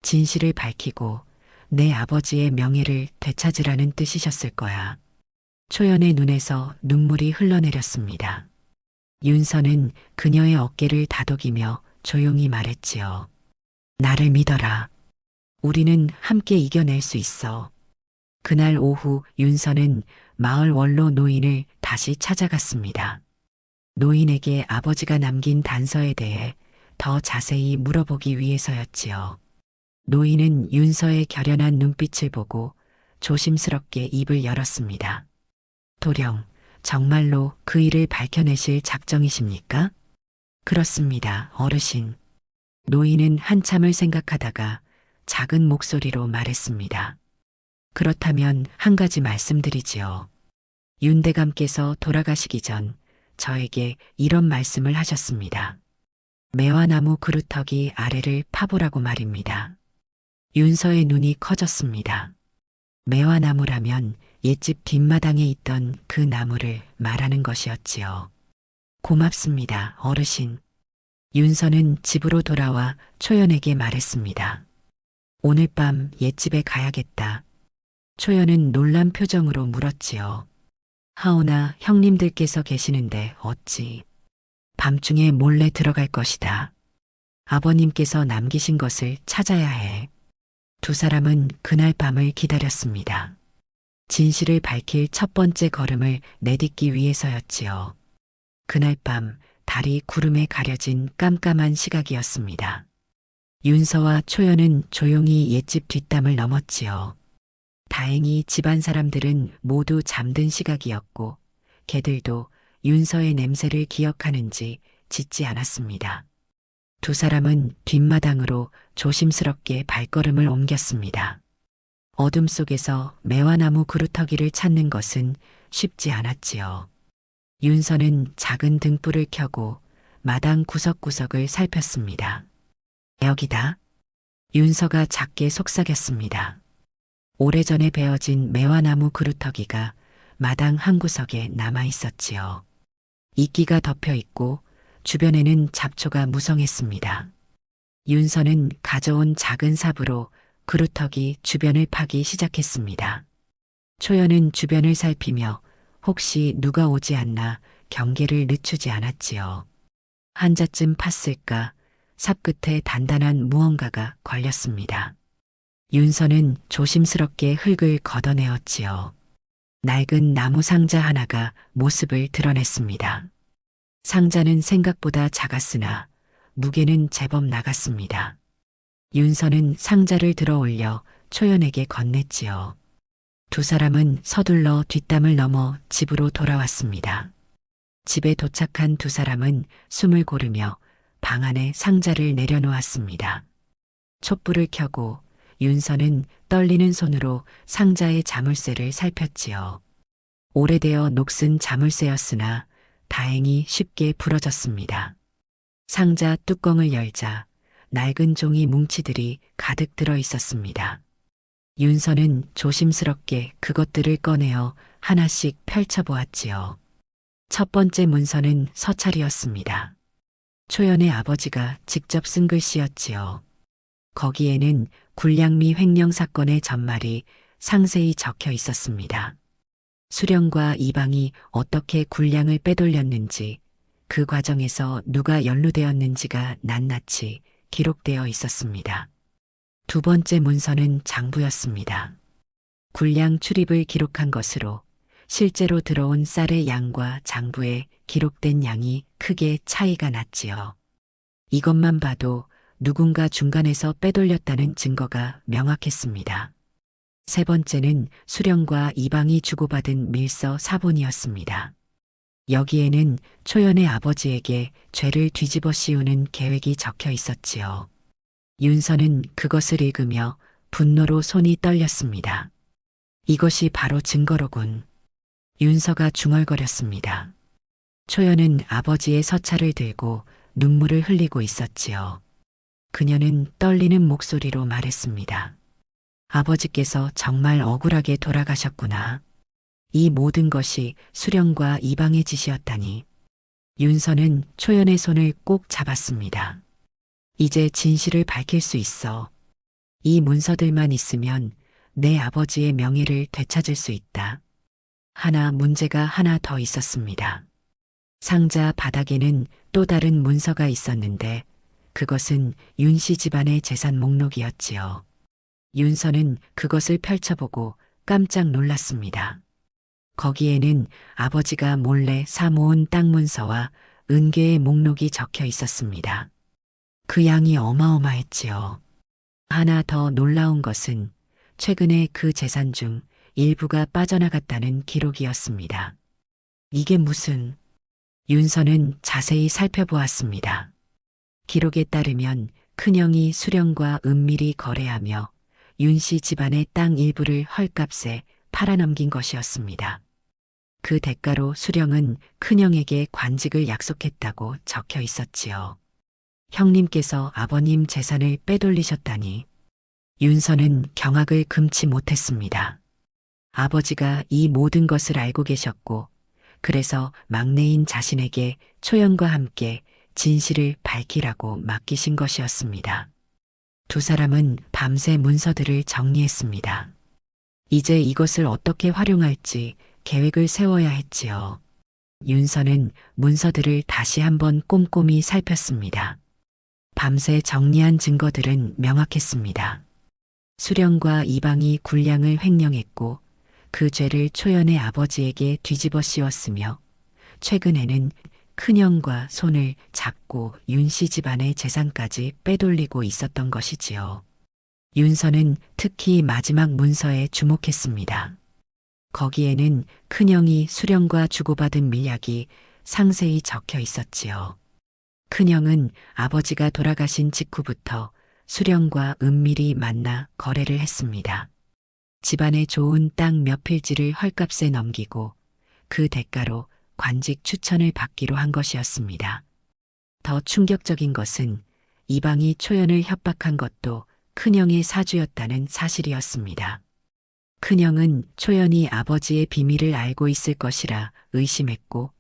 진실을 밝히고 내 아버지의 명예를 되찾으라는 뜻이셨을 거야. 초연의 눈에서 눈물이 흘러내렸습니다. 윤서는 그녀의 어깨를 다독이며 조용히 말했지요. 나를 믿어라. 우리는 함께 이겨낼 수 있어. 그날 오후 윤서는 마을 원로 노인을 다시 찾아갔습니다. 노인에게 아버지가 남긴 단서에 대해 더 자세히 물어보기 위해서였지요. 노인은 윤서의 결연한 눈빛을 보고 조심스럽게 입을 열었습니다. 도령, 정말로 그 일을 밝혀내실 작정이십니까? 그렇습니다, 어르신. 노인은 한참을 생각하다가 작은 목소리로 말했습니다. 그렇다면 한 가지 말씀드리지요. 윤대감께서 돌아가시기 전 저에게 이런 말씀을 하셨습니다. 매화나무 그루터기 아래를 파보라고 말입니다. 윤서의 눈이 커졌습니다. 매화나무라면 옛집 뒷마당에 있던 그 나무를 말하는 것이었지요. 고맙습니다, 어르신. 윤서는 집으로 돌아와 초연에게 말했습니다. 오늘 밤 옛집에 가야겠다. 초연은 놀란 표정으로 물었지요. 하오나 형님들께서 계시는데 어찌. 밤중에 몰래 들어갈 것이다. 아버님께서 남기신 것을 찾아야 해. 두 사람은 그날 밤을 기다렸습니다. 진실을 밝힐 첫 번째 걸음을 내딛기 위해서였지요. 그날 밤 달이 구름에 가려진 깜깜한 시각이었습니다. 윤서와 초연은 조용히 옛집 뒷담을 넘었지요. 다행히 집안 사람들은 모두 잠든 시각이었고 개들도 윤서의 냄새를 기억하는지 짖지 않았습니다. 두 사람은 뒷마당으로 조심스럽게 발걸음을 옮겼습니다. 어둠 속에서 매화나무 그루터기를 찾는 것은 쉽지 않았지요. 윤서는 작은 등불을 켜고 마당 구석구석을 살폈습니다. 여기다. 윤서가 작게 속삭였습니다. 오래전에 베어진 매화나무 그루터기가 마당 한 구석에 남아 있었지요. 이끼가 덮여 있고 주변에는 잡초가 무성했습니다. 윤서는 가져온 작은 삽으로 그루터기 주변을 파기 시작했습니다. 초연은 주변을 살피며 혹시 누가 오지 않나 경계를 늦추지 않았지요. 한자쯤 팠을까 삽 끝에 단단한 무언가가 걸렸습니다. 윤서는 조심스럽게 흙을 걷어내었지요. 낡은 나무 상자 하나가 모습을 드러냈습니다. 상자는 생각보다 작았으나 무게는 제법 나갔습니다. 윤서는 상자를 들어 올려 초연에게 건넸지요. 두 사람은 서둘러 뒷담을 넘어 집으로 돌아왔습니다. 집에 도착한 두 사람은 숨을 고르며 방 안에 상자를 내려놓았습니다. 촛불을 켜고 윤서는 떨리는 손으로 상자의 자물쇠를 살폈지요. 오래되어 녹슨 자물쇠였으나 다행히 쉽게 부러졌습니다. 상자 뚜껑을 열자 낡은 종이 뭉치들이 가득 들어 있었습니다. 윤서는 조심스럽게 그것들을 꺼내어 하나씩 펼쳐보았지요. 첫 번째 문서는 서찰이었습니다. 초연의 아버지가 직접 쓴 글씨였지요. 거기에는 굴량미 횡령 사건의 전말이 상세히 적혀 있었습니다. 수령과 이방이 어떻게 굴량을 빼돌렸는지, 그 과정에서 누가 연루되었는지가 낱낱이 기록되어 있었습니다. 두 번째 문서는 장부였습니다. 굴량 출입을 기록한 것으로 실제로 들어온 쌀의 양과 장부에 기록된 양이 크게 차이가 났지요. 이것만 봐도 누군가 중간에서 빼돌렸다는 증거가 명확했습니다. 세 번째는 수령과 이방이 주고받은 밀서 사본이었습니다. 여기에는 초연의 아버지에게 죄를 뒤집어 씌우는 계획이 적혀 있었지요. 윤서는 그것을 읽으며 분노로 손이 떨렸습니다. 이것이 바로 증거로군. 윤서가 중얼거렸습니다. 초연은 아버지의 서찰을 들고 눈물을 흘리고 있었지요. 그녀는 떨리는 목소리로 말했습니다. 아버지께서 정말 억울하게 돌아가셨구나. 이 모든 것이 수령과 이방의 짓이었다니. 윤서는 초연의 손을 꼭 잡았습니다. 이제 진실을 밝힐 수 있어. 이 문서들만 있으면 내 아버지의 명예를 되찾을 수 있다. 하나 문제가 하나 더 있었습니다. 상자 바닥에는 또 다른 문서가 있었는데 그것은 윤씨 집안의 재산 목록이었지요. 윤서는 그것을 펼쳐보고 깜짝 놀랐습니다. 거기에는 아버지가 몰래 사모은 땅 문서와 은계의 목록이 적혀 있었습니다. 그 양이 어마어마했지요. 하나 더 놀라운 것은 최근에 그 재산 중 일부가 빠져나갔다는 기록이었습니다. 이게 무슨... 윤서는 자세히 살펴보았습니다. 기록에 따르면 큰형이 수령과 은밀히 거래하며 윤씨 집안의 땅 일부를 헐값에 팔아넘긴 것이었습니다. 그 대가로 수령은 큰형에게 관직을 약속했다고 적혀 있었지요. 형님께서 아버님 재산을 빼돌리셨다니. 윤서는 경악을 금치 못했습니다. 아버지가 이 모든 것을 알고 계셨고 그래서 막내인 자신에게 초연과 함께 진실을 밝히라고 맡기신 것이었습니다. 두 사람은 밤새 문서들을 정리했습니다. 이제 이것을 어떻게 활용할지 계획을 세워야 했지요. 윤서는 문서들을 다시 한번 꼼꼼히 살폈습니다. 밤새 정리한 증거들은 명확했습니다. 수령과 이방이 군량을 횡령했고 그 죄를 초연의 아버지에게 뒤집어 씌웠으며 최근에는 큰형과 손을 잡고 윤씨 집안의 재산까지 빼돌리고 있었던 것이지요. 윤서는 특히 마지막 문서에 주목했습니다. 거기에는 큰형이 수령과 주고받은 밀약이 상세히 적혀 있었지요. 큰형은 아버지가 돌아가신 직후부터 수령과 은밀히 만나 거래를 했습니다. 집안에 좋은 땅 몇 필지를 헐값에 넘기고 그 대가로 관직 추천을 받기로 한 것이었습니다. 더 충격적인 것은 이방이 초연을 협박한 것도 큰형의 사주였다는 사실이었습니다. 큰형은 초연이 아버지의 비밀을 알고 있을 것이라 의심했고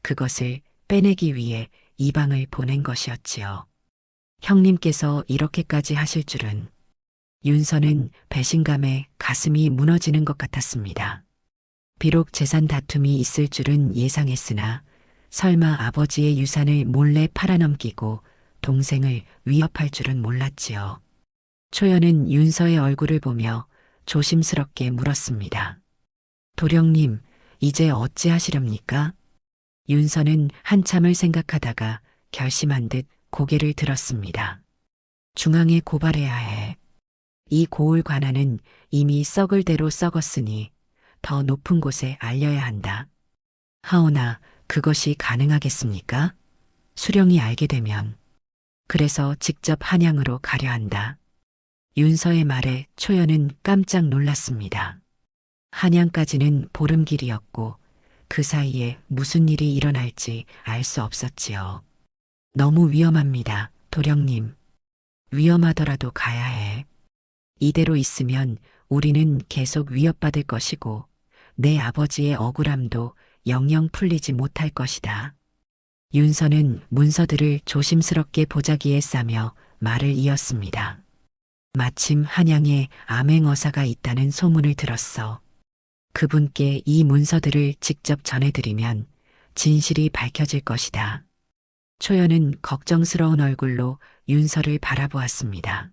그것을 빼내기 위해 이방을 보낸 것이었지요. 형님께서 이렇게까지 하실 줄은. 윤서는 배신감에 가슴이 무너지는 것 같았습니다. 비록 재산 다툼이 있을 줄은 예상했으나 설마 아버지의 유산을 몰래 팔아넘기고 동생을 위협할 줄은 몰랐지요. 초연은 윤서의 얼굴을 보며 조심스럽게 물었습니다. 도령님, 이제 어찌하시렵니까? 윤서는 한참을 생각하다가 결심한 듯 고개를 들었습니다. 중앙에 고발해야 해. 이 고을 관아는 이미 썩을 대로 썩었으니 더 높은 곳에 알려야 한다. 하오나 그것이 가능하겠습니까? 수령이 알게 되면. 그래서 직접 한양으로 가려 한다. 윤서의 말에 초연은 깜짝 놀랐습니다. 한양까지는 보름길이었고 그 사이에 무슨 일이 일어날지 알 수 없었지요. 너무 위험합니다, 도령님. 위험하더라도 가야 해. 이대로 있으면 우리는 계속 위협받을 것이고 내 아버지의 억울함도 영영 풀리지 못할 것이다. 윤서는 문서들을 조심스럽게 보자기에 싸며 말을 이었습니다. 마침 한양에 암행어사가 있다는 소문을 들었어. 그분께 이 문서들을 직접 전해드리면 진실이 밝혀질 것이다. 초연은 걱정스러운 얼굴로 윤서를 바라보았습니다.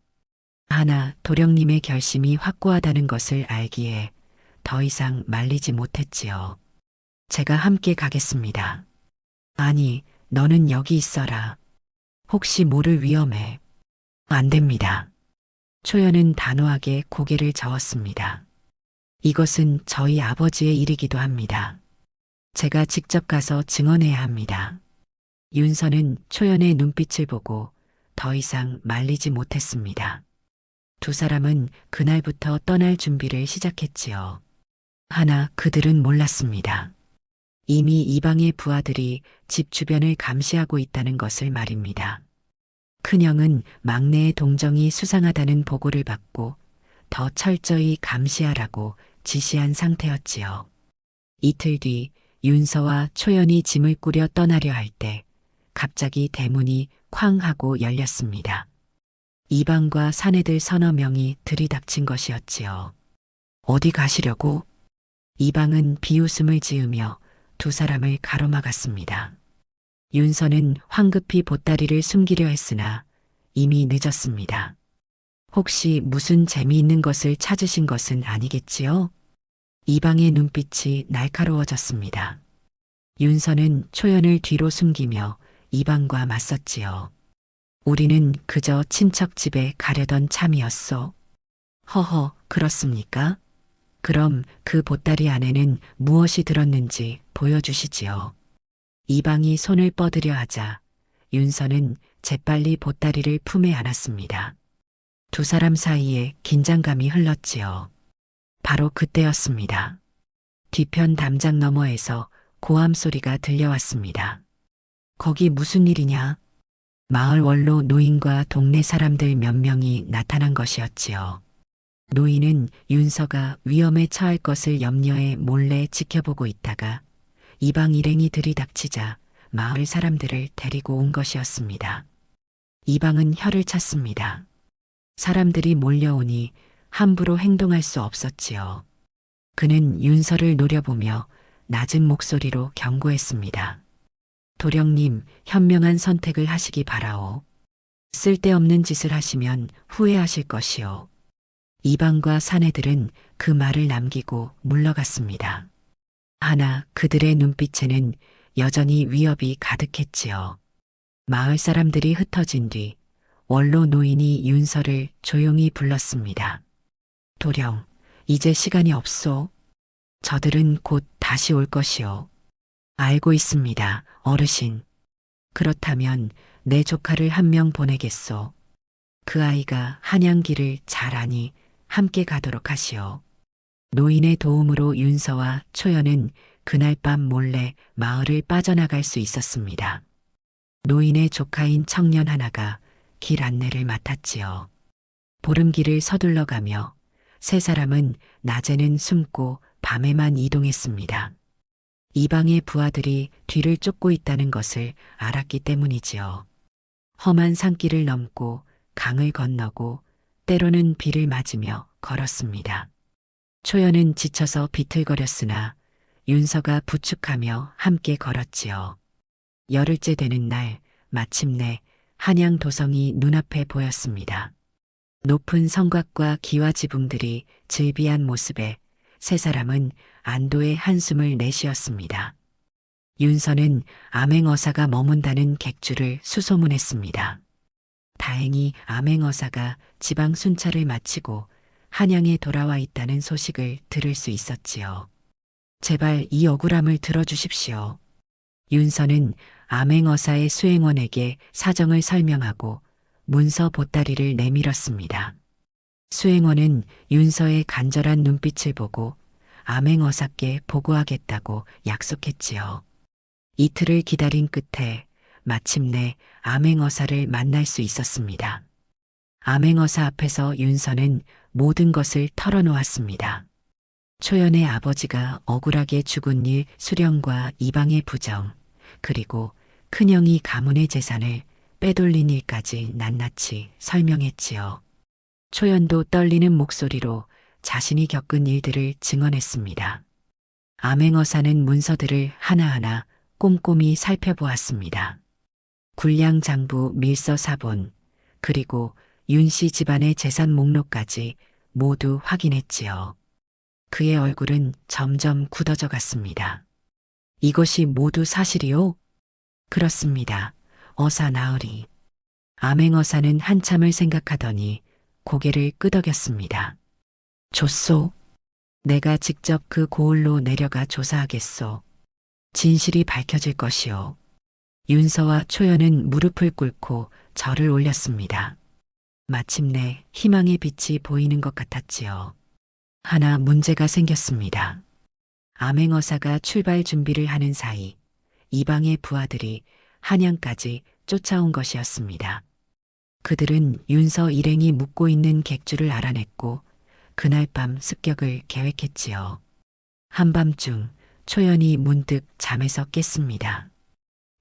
하나 도령님의 결심이 확고하다는 것을 알기에 더 이상 말리지 못했지요. 제가 함께 가겠습니다. 아니, 너는 여기 있어라. 혹시 모를 위험해. 안 됩니다. 초연은 단호하게 고개를 저었습니다. 이것은 저희 아버지의 일이기도 합니다. 제가 직접 가서 증언해야 합니다. 윤서는 초연의 눈빛을 보고 더 이상 말리지 못했습니다. 두 사람은 그날부터 떠날 준비를 시작했지요. 하나 그들은 몰랐습니다. 이미 이방의 부하들이 집 주변을 감시하고 있다는 것을 말입니다. 큰형은 막내의 동정이 수상하다는 보고를 받고 더 철저히 감시하라고 지시한 상태였지요. 이틀 뒤 윤서와 초연이 짐을 꾸려 떠나려 할 때 갑자기 대문이 쾅 하고 열렸습니다. 이방과 사내들 서너 명이 들이닥친 것이었지요. 어디 가시려고? 이방은 비웃음을 지으며 두 사람을 가로막았습니다. 윤서는 황급히 보따리를 숨기려 했으나 이미 늦었습니다. 혹시 무슨 재미있는 것을 찾으신 것은 아니겠지요? 이방의 눈빛이 날카로워졌습니다. 윤서는 초연을 뒤로 숨기며 이방과 맞섰지요. 우리는 그저 친척 집에 가려던 참이었소. 허허, 그렇습니까? 그럼 그 보따리 안에는 무엇이 들었는지 보여주시지요. 이방이 손을 뻗으려 하자 윤서는 재빨리 보따리를 품에 안았습니다. 두 사람 사이에 긴장감이 흘렀지요. 바로 그때였습니다. 뒤편 담장 너머에서 고함 소리가 들려왔습니다. 거기 무슨 일이냐? 마을 원로 노인과 동네 사람들 몇 명이 나타난 것이었지요. 노인은 윤서가 위험에 처할 것을 염려해 몰래 지켜보고 있다가 이방 일행이 들이닥치자 마을 사람들을 데리고 온 것이었습니다. 이방은 혀를 찼습니다. 사람들이 몰려오니 함부로 행동할 수 없었지요. 그는 윤서를 노려보며 낮은 목소리로 경고했습니다. 도령님, 현명한 선택을 하시기 바라오. 쓸데없는 짓을 하시면 후회하실 것이오. 이방과 사내들은 그 말을 남기고 물러갔습니다. 하나 그들의 눈빛에는 여전히 위협이 가득했지요. 마을 사람들이 흩어진 뒤 원로 노인이 윤서를 조용히 불렀습니다. 도령, 이제 시간이 없소. 저들은 곧 다시 올 것이오. 알고 있습니다, 어르신. 그렇다면 내 조카를 한 명 보내겠소. 그 아이가 한양길을 잘 아니 함께 가도록 하시오. 노인의 도움으로 윤서와 초연은 그날 밤 몰래 마을을 빠져나갈 수 있었습니다. 노인의 조카인 청년 하나가 길 안내를 맡았지요. 보름길을 서둘러 가며 세 사람은 낮에는 숨고 밤에만 이동했습니다. 이방의 부하들이 뒤를 쫓고 있다는 것을 알았기 때문이지요. 험한 산길을 넘고 강을 건너고 때로는 비를 맞으며 걸었습니다. 초연은 지쳐서 비틀거렸으나 윤서가 부축하며 함께 걸었지요. 열흘째 되는 날 마침내 한양 도성이 눈앞에 보였습니다. 높은 성곽과 기와 지붕들이 즐비한 모습에 세 사람은 안도의 한숨을 내쉬었습니다. 윤서는 암행어사가 머문다는 객주를 수소문했습니다. 다행히 암행어사가 지방 순찰을 마치고 한양에 돌아와 있다는 소식을 들을 수 있었지요. 제발 이 억울함을 들어주십시오. 윤서는 암행어사의 수행원에게 사정을 설명하고 문서 보따리를 내밀었습니다. 수행원은 윤서의 간절한 눈빛을 보고 암행어사께 보고하겠다고 약속했지요. 이틀을 기다린 끝에 마침내 암행어사를 만날 수 있었습니다. 암행어사 앞에서 윤서는 모든 것을 털어놓았습니다. 초연의 아버지가 억울하게 죽은 일 수령과 이방의 부정, 그리고 큰형이 가문의 재산을 빼돌린 일까지 낱낱이 설명했지요. 초연도 떨리는 목소리로 자신이 겪은 일들을 증언했습니다. 암행어사는 문서들을 하나하나 꼼꼼히 살펴보았습니다. 굴량장부 밀서 사본, 그리고 윤씨 집안의 재산 목록까지 모두 확인했지요. 그의 얼굴은 점점 굳어져 갔습니다. 이것이 모두 사실이요? 그렇습니다. 어사 나으리. 암행어사는 한참을 생각하더니 고개를 끄덕였습니다. 좋소. 내가 직접 그 고을로 내려가 조사하겠소. 진실이 밝혀질 것이오. 윤서와 초연은 무릎을 꿇고 절을 올렸습니다. 마침내 희망의 빛이 보이는 것 같았지요. 하나 문제가 생겼습니다. 암행어사가 출발 준비를 하는 사이 이방의 부하들이 한양까지 쫓아온 것이었습니다. 그들은 윤서 일행이 묵고 있는 객주를 알아냈고 그날 밤 습격을 계획했지요. 한밤중 초연이 문득 잠에서 깼습니다.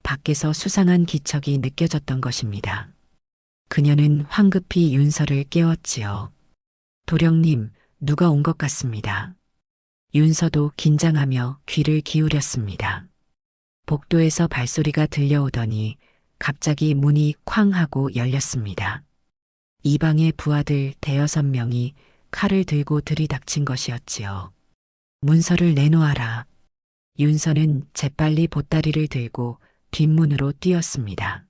밖에서 수상한 기척이 느껴졌던 것입니다. 그녀는 황급히 윤서를 깨웠지요. 도령님, 누가 온 것 같습니다. 윤서도 긴장하며 귀를 기울였습니다. 복도에서 발소리가 들려오더니 갑자기 문이 쾅 하고 열렸습니다. 이방의 부하들 대여섯 명이 칼을 들고 들이닥친 것이었지요. 문서를 내놓아라. 윤서는 재빨리 보따리를 들고 뒷문으로 뛰었습니다.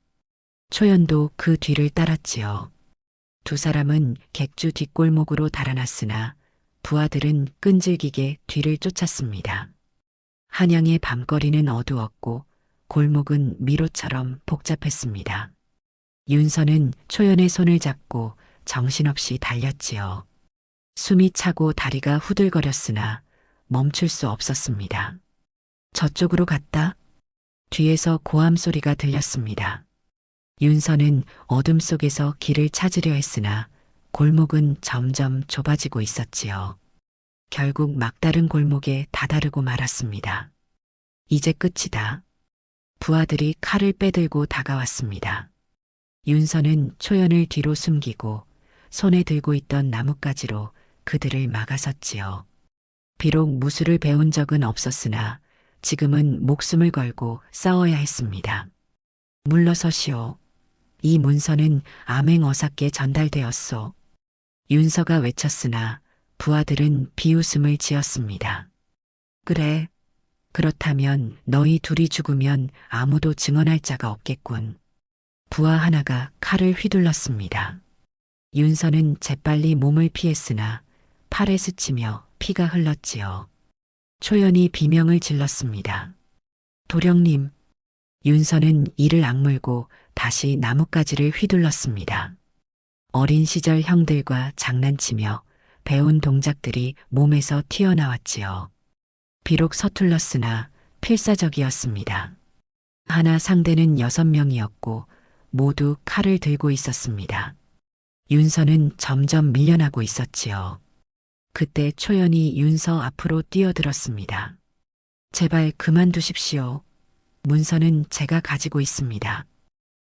초연도 그 뒤를 따랐지요. 두 사람은 객주 뒷골목으로 달아났으나 부하들은 끈질기게 뒤를 쫓았습니다. 한양의 밤거리는 어두웠고 골목은 미로처럼 복잡했습니다. 윤서는 초연의 손을 잡고 정신없이 달렸지요. 숨이 차고 다리가 후들거렸으나 멈출 수 없었습니다. 저쪽으로 갔다. 뒤에서 고함 소리가 들렸습니다. 윤서는 어둠 속에서 길을 찾으려 했으나 골목은 점점 좁아지고 있었지요. 결국 막다른 골목에 다다르고 말았습니다. 이제 끝이다. 부하들이 칼을 빼들고 다가왔습니다. 윤서는 초연을 뒤로 숨기고 손에 들고 있던 나뭇가지로 그들을 막아섰지요. 비록 무술을 배운 적은 없었으나 지금은 목숨을 걸고 싸워야 했습니다. 물러서시오. 이 문서는 암행어사께 전달되었소. 윤서가 외쳤으나 부하들은 비웃음을 지었습니다. 그래. 그렇다면 너희 둘이 죽으면 아무도 증언할 자가 없겠군. 부하 하나가 칼을 휘둘렀습니다. 윤서는 재빨리 몸을 피했으나 팔에 스치며 피가 흘렀지요. 초연이 비명을 질렀습니다. 도령님. 윤서는 이를 악물고 다시 나뭇가지를 휘둘렀습니다. 어린 시절 형들과 장난치며 배운 동작들이 몸에서 튀어나왔지요. 비록 서툴렀으나 필사적이었습니다. 하나 상대는 6명이었고 모두 칼을 들고 있었습니다. 윤서는 점점 밀려나고 있었지요. 그때 초연이 윤서 앞으로 뛰어들었습니다. 제발 그만두십시오. 문서는 제가 가지고 있습니다.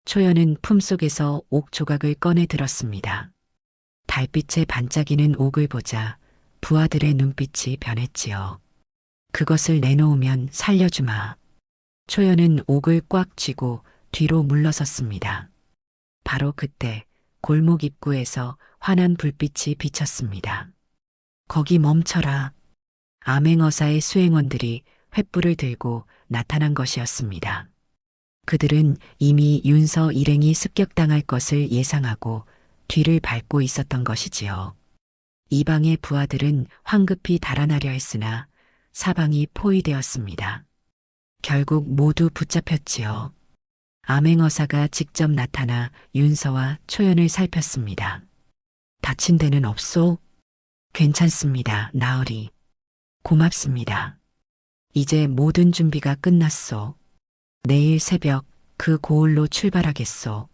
초연은 품속에서 옥 조각을 꺼내 들었습니다. 달빛에 반짝이는 옥을 보자 부하들의 눈빛이 변했지요. 그것을 내놓으면 살려주마. 초연은 옥을 꽉 쥐고 뒤로 물러섰습니다. 바로 그때 골목 입구에서 환한 불빛이 비쳤습니다. 거기 멈춰라. 암행어사의 수행원들이 횃불을 들고 나타난 것이었습니다. 그들은 이미 윤서 일행이 습격당할 것을 예상하고 뒤를 밟고 있었던 것이지요. 이방의 부하들은 황급히 달아나려 했으나 사방이 포위되었습니다. 결국 모두 붙잡혔지요. 암행어사가 직접 나타나 윤서와 초연을 살폈습니다. 다친 데는 없소? 괜찮습니다, 나으리. 고맙습니다. 이제 모든 준비가 끝났소. 내일 새벽 그 고을로 출발하겠소.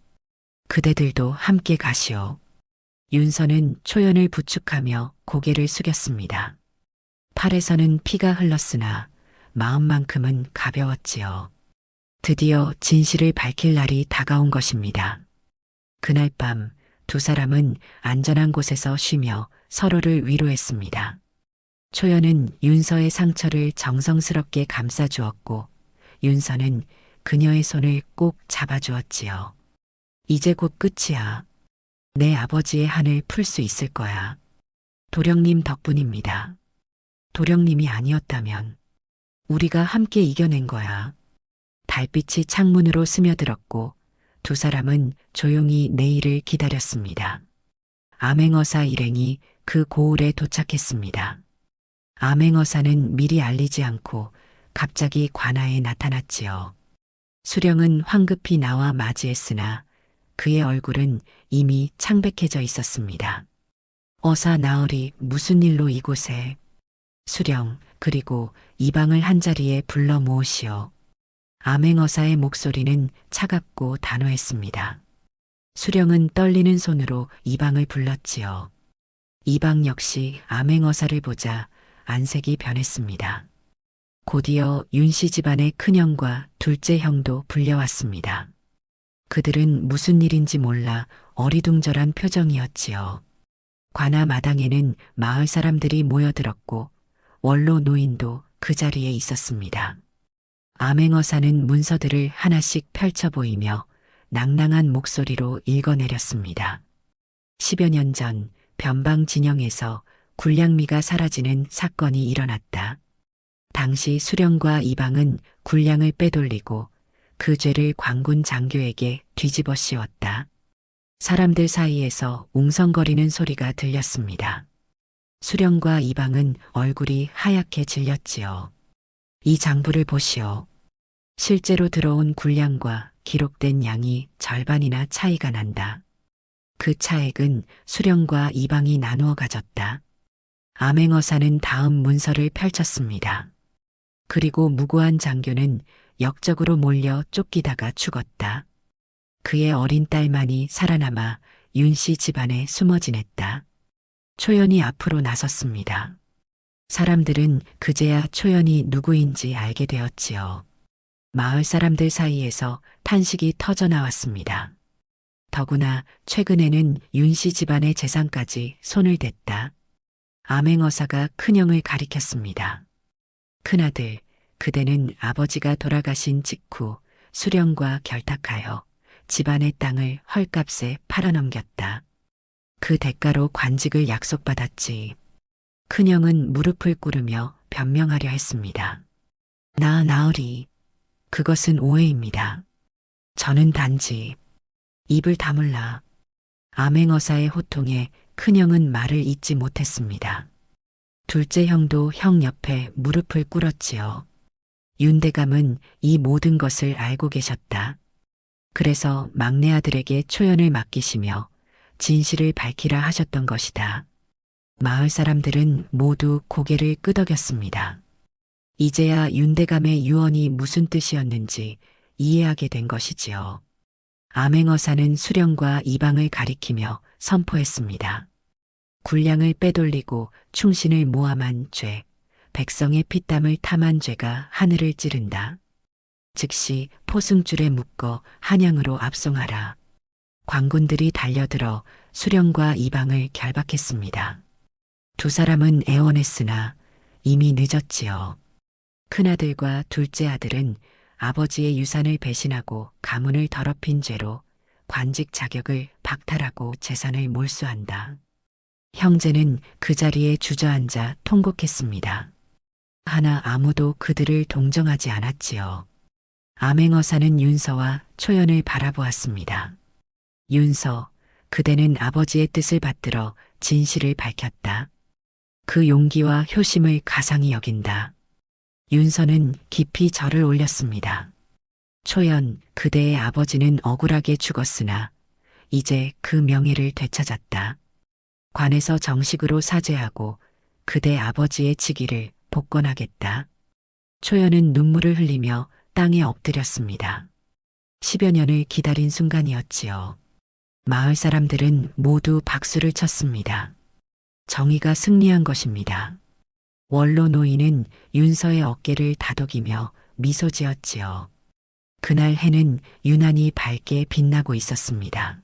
그대들도 함께 가시오. 윤서는 초연을 부축하며 고개를 숙였습니다. 팔에서는 피가 흘렀으나 마음만큼은 가벼웠지요. 드디어 진실을 밝힐 날이 다가온 것입니다. 그날 밤 두 사람은 안전한 곳에서 쉬며 서로를 위로했습니다. 초연은 윤서의 상처를 정성스럽게 감싸주었고 윤서는 그녀의 손을 꼭 잡아주었지요. 이제 곧 끝이야. 내 아버지의 한을 풀 수 있을 거야. 도령님 덕분입니다. 도령님이 아니었다면 우리가 함께 이겨낸 거야. 달빛이 창문으로 스며들었고 두 사람은 조용히 내일을 기다렸습니다. 암행어사 일행이 그 고을에 도착했습니다. 암행어사는 미리 알리지 않고 갑자기 관아에 나타났지요. 수령은 황급히 나와 맞이했으나 그의 얼굴은 이미 창백해져 있었습니다. 어사 나으리 무슨 일로 이곳에? 수령 그리고 이방을 한자리에 불러 모으시오. 암행어사의 목소리는 차갑고 단호했습니다. 수령은 떨리는 손으로 이방을 불렀지요. 이방 역시 암행어사를 보자 안색이 변했습니다. 곧이어 윤씨 집안의 큰형과 둘째 형도 불려왔습니다. 그들은 무슨 일인지 몰라 어리둥절한 표정이었지요. 관아 마당에는 마을 사람들이 모여들었고 원로 노인도 그 자리에 있었습니다. 암행어사는 문서들을 하나씩 펼쳐 보이며 낭낭한 목소리로 읽어내렸습니다. 10여 년 전 변방 진영에서 굴량미가 사라지는 사건이 일어났다. 당시 수령과 이방은 굴량을 빼돌리고 그 죄를 광군 장교에게 뒤집어 씌웠다. 사람들 사이에서 웅성거리는 소리가 들렸습니다. 수령과 이방은 얼굴이 하얗게 질렸지요. 이 장부를 보시오. 실제로 들어온 굴량과 기록된 양이 절반이나 차이가 난다. 그 차액은 수령과 이방이 나누어 가졌다. 암행어사는 다음 문서를 펼쳤습니다. 그리고 무고한 장교는 역적으로 몰려 쫓기다가 죽었다. 그의 어린 딸만이 살아남아 윤씨 집안에 숨어 지냈다. 초연이 앞으로 나섰습니다. 사람들은 그제야 초연이 누구인지 알게 되었지요. 마을 사람들 사이에서 탄식이 터져 나왔습니다. 더구나 최근에는 윤씨 집안의 재산까지 손을 댔다. 암행어사가 큰형을 가리켰습니다. 큰아들, 그대는 아버지가 돌아가신 직후 수령과 결탁하여 집안의 땅을 헐값에 팔아넘겼다. 그 대가로 관직을 약속받았지. 큰형은 무릎을 꿇으며 변명하려 했습니다. 나으리, 그것은 오해입니다. 저는 단지 입을 다물라. 암행어사의 호통에 큰형은 말을 잇지 못했습니다. 둘째 형도 형 옆에 무릎을 꿇었지요. 윤대감은 이 모든 것을 알고 계셨다. 그래서 막내 아들에게 초연을 맡기시며 진실을 밝히라 하셨던 것이다. 마을 사람들은 모두 고개를 끄덕였습니다. 이제야 윤대감의 유언이 무슨 뜻이었는지 이해하게 된 것이지요. 암행어사는 수령과 이방을 가리키며 선포했습니다. 굴량을 빼돌리고 충신을 모함한 죄, 백성의 피땀을 탐한 죄가 하늘을 찌른다. 즉시 포승줄에 묶어 한양으로 압송하라. 광군들이 달려들어 수령과 이방을 결박했습니다. 두 사람은 애원했으나 이미 늦었지요. 큰아들과 둘째 아들은 아버지의 유산을 배신하고 가문을 더럽힌 죄로 관직 자격을 박탈하고 재산을 몰수한다. 형제는 그 자리에 주저앉아 통곡했습니다. 하나 아무도 그들을 동정하지 않았지요. 암행어사는 윤서와 초연을 바라보았습니다. 윤서, 그대는 아버지의 뜻을 받들어 진실을 밝혔다. 그 용기와 효심을 가상히 여긴다. 윤서는 깊이 절을 올렸습니다. 초연, 그대의 아버지는 억울하게 죽었으나 이제 그 명예를 되찾았다. 관에서 정식으로 사죄하고 그대 아버지의 직위를 복권하겠다. 초연은 눈물을 흘리며 땅에 엎드렸습니다. 10여 년을 기다린 순간이었지요. 마을 사람들은 모두 박수를 쳤습니다. 정의가 승리한 것입니다. 원로 노인은 윤서의 어깨를 다독이며 미소 지었지요. 그날 해는 유난히 밝게 빛나고 있었습니다.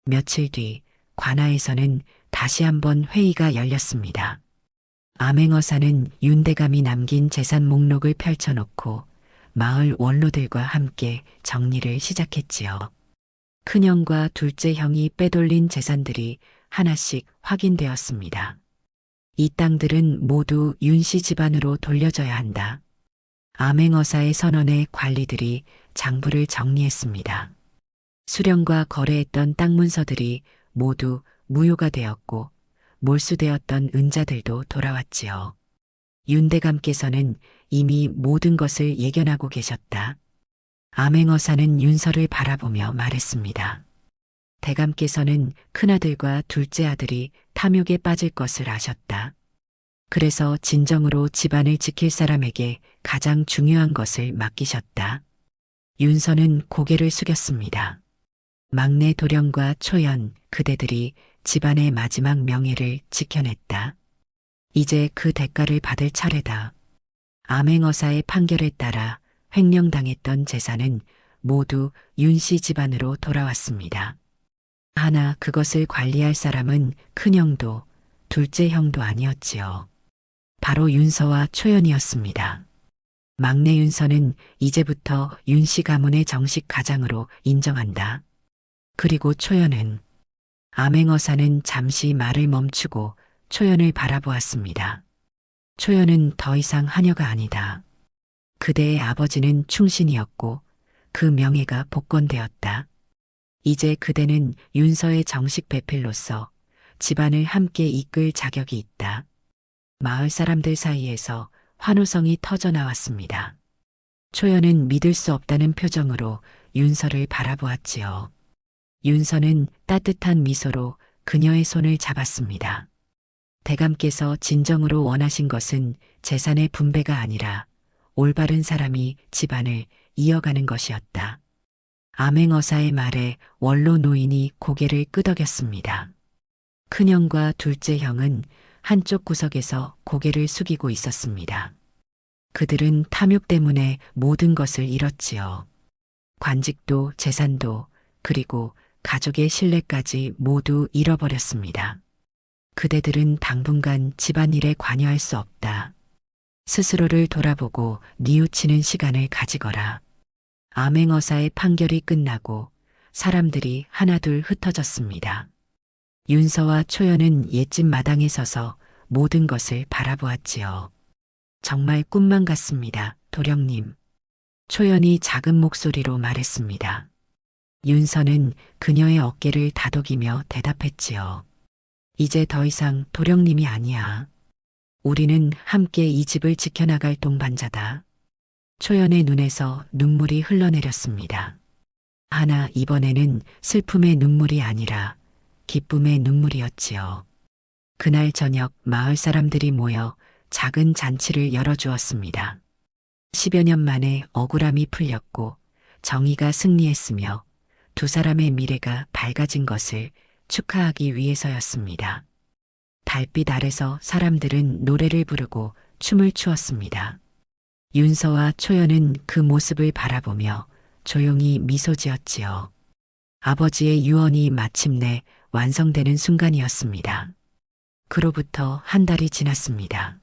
며칠 뒤 관아에서는 다시 한번 회의가 열렸습니다. 암행어사는 윤대감이 남긴 재산 목록을 펼쳐놓고 마을 원로들과 함께 정리를 시작했지요. 큰형과 둘째 형이 빼돌린 재산들이 하나씩 확인되었습니다. 이 땅들은 모두 윤씨 집안으로 돌려져야 한다. 암행어사의 선언에 관리들이 장부를 정리했습니다. 수령과 거래했던 땅 문서들이 모두 무효가 되었고 몰수되었던 은자들도 돌아왔지요. 윤대감께서는 이미 모든 것을 예견하고 계셨다. 암행어사는 윤서를 바라보며 말했습니다. 대감께서는 큰아들과 둘째 아들이 탐욕에 빠질 것을 아셨다. 그래서 진정으로 집안을 지킬 사람에게 가장 중요한 것을 맡기셨다. 윤서는 고개를 숙였습니다. 막내 도령과 초연, 그대들이 집안의 마지막 명예를 지켜냈다. 이제 그 대가를 받을 차례다. 암행어사의 판결에 따라 횡령당했던 재산은 모두 윤씨 집안으로 돌아왔습니다. 하나 그것을 관리할 사람은 큰형도 둘째 형도 아니었지요. 바로 윤서와 초연이었습니다. 막내 윤서는 이제부터 윤씨 가문의 정식 가장으로 인정한다. 그리고 초연은 암행어사는 잠시 말을 멈추고 초연을 바라보았습니다. 초연은 더 이상 하녀가 아니다. 그대의 아버지는 충신이었고 그 명예가 복권되었다. 이제 그대는 윤서의 정식 배필로서 집안을 함께 이끌 자격이 있다. 마을 사람들 사이에서 환호성이 터져 나왔습니다. 초연은 믿을 수 없다는 표정으로 윤서를 바라보았지요. 윤서는 따뜻한 미소로 그녀의 손을 잡았습니다. 대감께서 진정으로 원하신 것은 재산의 분배가 아니라 올바른 사람이 집안을 이어가는 것이었다. 암행어사의 말에 원로 노인이 고개를 끄덕였습니다. 큰형과 둘째 형은 한쪽 구석에서 고개를 숙이고 있었습니다. 그들은 탐욕 때문에 모든 것을 잃었지요. 관직도 재산도 그리고 가족의 신뢰까지 모두 잃어버렸습니다. 그대들은 당분간 집안일에 관여할 수 없다. 스스로를 돌아보고 뉘우치는 시간을 가지거라. 암행어사의 판결이 끝나고 사람들이 하나둘 흩어졌습니다. 윤서와 초연은 옛집 마당에 서서 모든 것을 바라보았지요. 정말 꿈만 같습니다, 도령님. 초연이 작은 목소리로 말했습니다. 윤서는 그녀의 어깨를 다독이며 대답했지요. 이제 더 이상 도령님이 아니야. 우리는 함께 이 집을 지켜나갈 동반자다. 초연의 눈에서 눈물이 흘러내렸습니다. 하나 이번에는 슬픔의 눈물이 아니라 기쁨의 눈물이었지요. 그날 저녁 마을 사람들이 모여 작은 잔치를 열어주었습니다. 10여 년 만에 억울함이 풀렸고 정의가 승리했으며 두 사람의 미래가 밝아진 것을 축하하기 위해서였습니다. 달빛 아래서 사람들은 노래를 부르고 춤을 추었습니다. 윤서와 초연은 그 모습을 바라보며 조용히 미소 지었지요. 아버지의 유언이 마침내 완성되는 순간이었습니다. 그로부터 한 달이 지났습니다.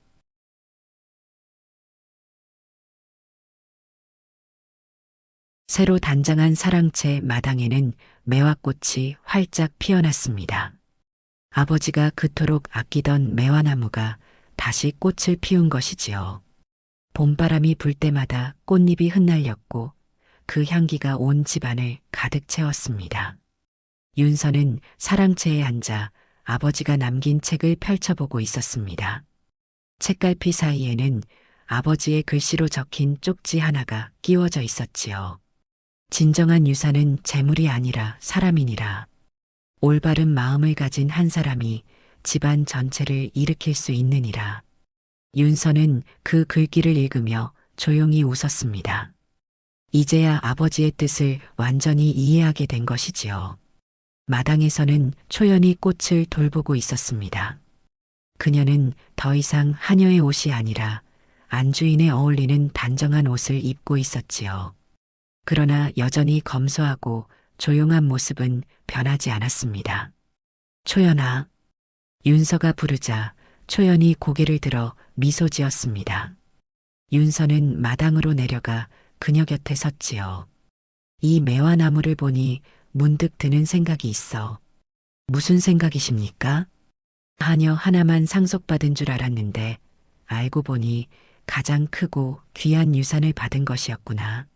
새로 단장한 사랑채 마당에는 매화꽃이 활짝 피어났습니다. 아버지가 그토록 아끼던 매화나무가 다시 꽃을 피운 것이지요. 봄바람이 불 때마다 꽃잎이 흩날렸고 그 향기가 온 집안을 가득 채웠습니다. 윤서는 사랑채에 앉아 아버지가 남긴 책을 펼쳐보고 있었습니다. 책갈피 사이에는 아버지의 글씨로 적힌 쪽지 하나가 끼워져 있었지요. 진정한 유산은 재물이 아니라 사람이니라. 올바른 마음을 가진 한 사람이 집안 전체를 일으킬 수 있느니라. 윤서는 그 글귀를 읽으며 조용히 웃었습니다. 이제야 아버지의 뜻을 완전히 이해하게 된 것이지요. 마당에서는 초연이 꽃을 돌보고 있었습니다. 그녀는 더 이상 하녀의 옷이 아니라 안주인에 어울리는 단정한 옷을 입고 있었지요. 그러나 여전히 검소하고 조용한 모습은 변하지 않았습니다. 초연아. 윤서가 부르자 초연이 고개를 들어 미소 지었습니다. 윤서는 마당으로 내려가 그녀 곁에 섰지요. 이 매화나무를 보니 문득 드는 생각이 있어. 무슨 생각이십니까? 하녀 하나만 상속받은 줄 알았는데 알고 보니 가장 크고 귀한 유산을 받은 것이었구나.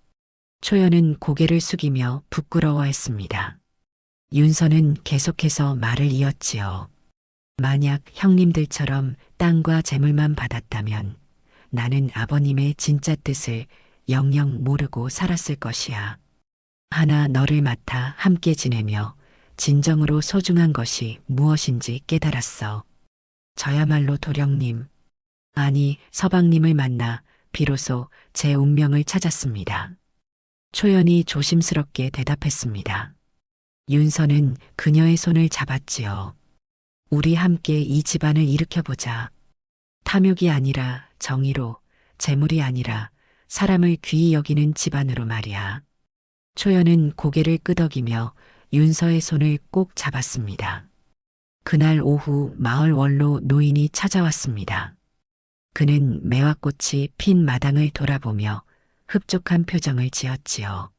초연은 고개를 숙이며 부끄러워했습니다. 윤서는 계속해서 말을 이었지요. 만약 형님들처럼 땅과 재물만 받았다면 나는 아버님의 진짜 뜻을 영영 모르고 살았을 것이야. 하나 너를 맡아 함께 지내며 진정으로 소중한 것이 무엇인지 깨달았어. 저야말로 도령님, 아니 서방님을 만나 비로소 제 운명을 찾았습니다. 초연이 조심스럽게 대답했습니다. 윤서는 그녀의 손을 잡았지요. 우리 함께 이 집안을 일으켜보자. 탐욕이 아니라 정의로, 재물이 아니라 사람을 귀히 여기는 집안으로 말이야. 초연은 고개를 끄덕이며 윤서의 손을 꼭 잡았습니다. 그날 오후 마을 원로 노인이 찾아왔습니다. 그는 매화꽃이 핀 마당을 돌아보며 흡족한 표정을 지었지요.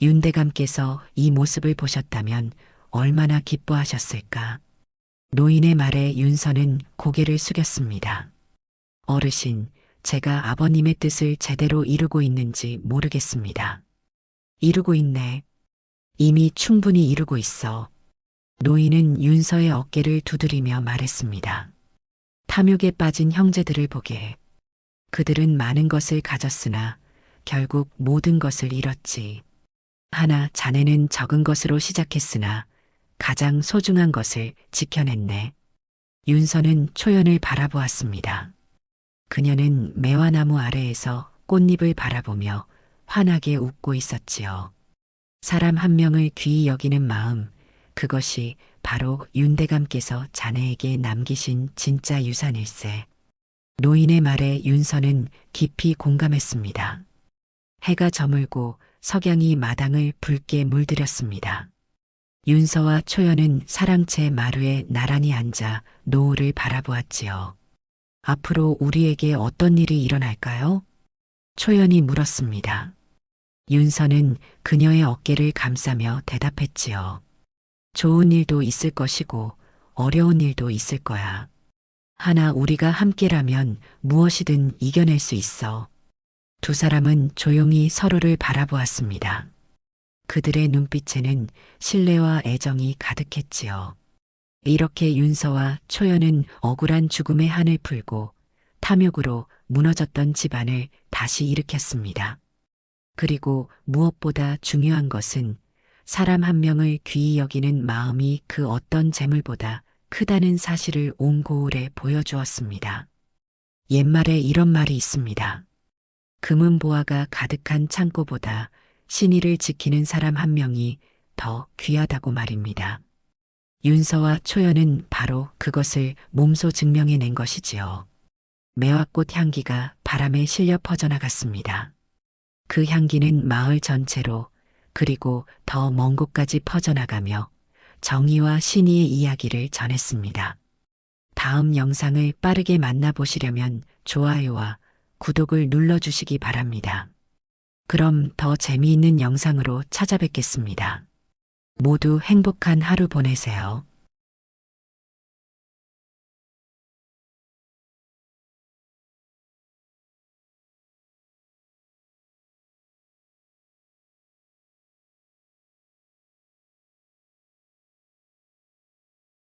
윤대감께서 이 모습을 보셨다면 얼마나 기뻐하셨을까. 노인의 말에 윤서는 고개를 숙였습니다. 어르신, 제가 아버님의 뜻을 제대로 이루고 있는지 모르겠습니다. 이루고 있네. 이미 충분히 이루고 있어. 노인은 윤서의 어깨를 두드리며 말했습니다. 탐욕에 빠진 형제들을 보게. 그들은 많은 것을 가졌으나 결국 모든 것을 잃었지. 하나 자네는 적은 것으로 시작했으나 가장 소중한 것을 지켜냈네. 윤서는 초연을 바라보았습니다. 그녀는 매화나무 아래에서 꽃잎을 바라보며 환하게 웃고 있었지요. 사람 한 명을 귀히 여기는 마음, 그것이 바로 윤대감께서 자네에게 남기신 진짜 유산일세. 노인의 말에 윤서는 깊이 공감했습니다. 해가 저물고 석양이 마당을 붉게 물들였습니다. 윤서와 초연은 사랑채 마루에 나란히 앉아 노을을 바라보았지요. 앞으로 우리에게 어떤 일이 일어날까요? 초연이 물었습니다. 윤서는 그녀의 어깨를 감싸며 대답했지요. 좋은 일도 있을 것이고 어려운 일도 있을 거야. 하나 우리가 함께라면 무엇이든 이겨낼 수 있어. 두 사람은 조용히 서로를 바라보았습니다. 그들의 눈빛에는 신뢰와 애정이 가득했지요. 이렇게 윤서와 초연은 억울한 죽음의 한을 풀고 탐욕으로 무너졌던 집안을 다시 일으켰습니다. 그리고 무엇보다 중요한 것은 사람 한 명을 귀히 여기는 마음이 그 어떤 재물보다 크다는 사실을 온 고을에 보여주었습니다. 옛말에 이런 말이 있습니다. 금은 보화가 가득한 창고보다 신의를 지키는 사람 한 명이 더 귀하다고 말입니다. 윤서와 초연은 바로 그것을 몸소 증명해낸 것이지요. 매화꽃 향기가 바람에 실려 퍼져나갔습니다. 그 향기는 마을 전체로 그리고 더 먼 곳까지 퍼져나가며 정의와 신의의 이야기를 전했습니다. 다음 영상을 빠르게 만나보시려면 좋아요와 구독을 눌러주시기 바랍니다. 그럼 더 재미있는 영상으로 찾아뵙겠습니다. 모두 행복한 하루 보내세요.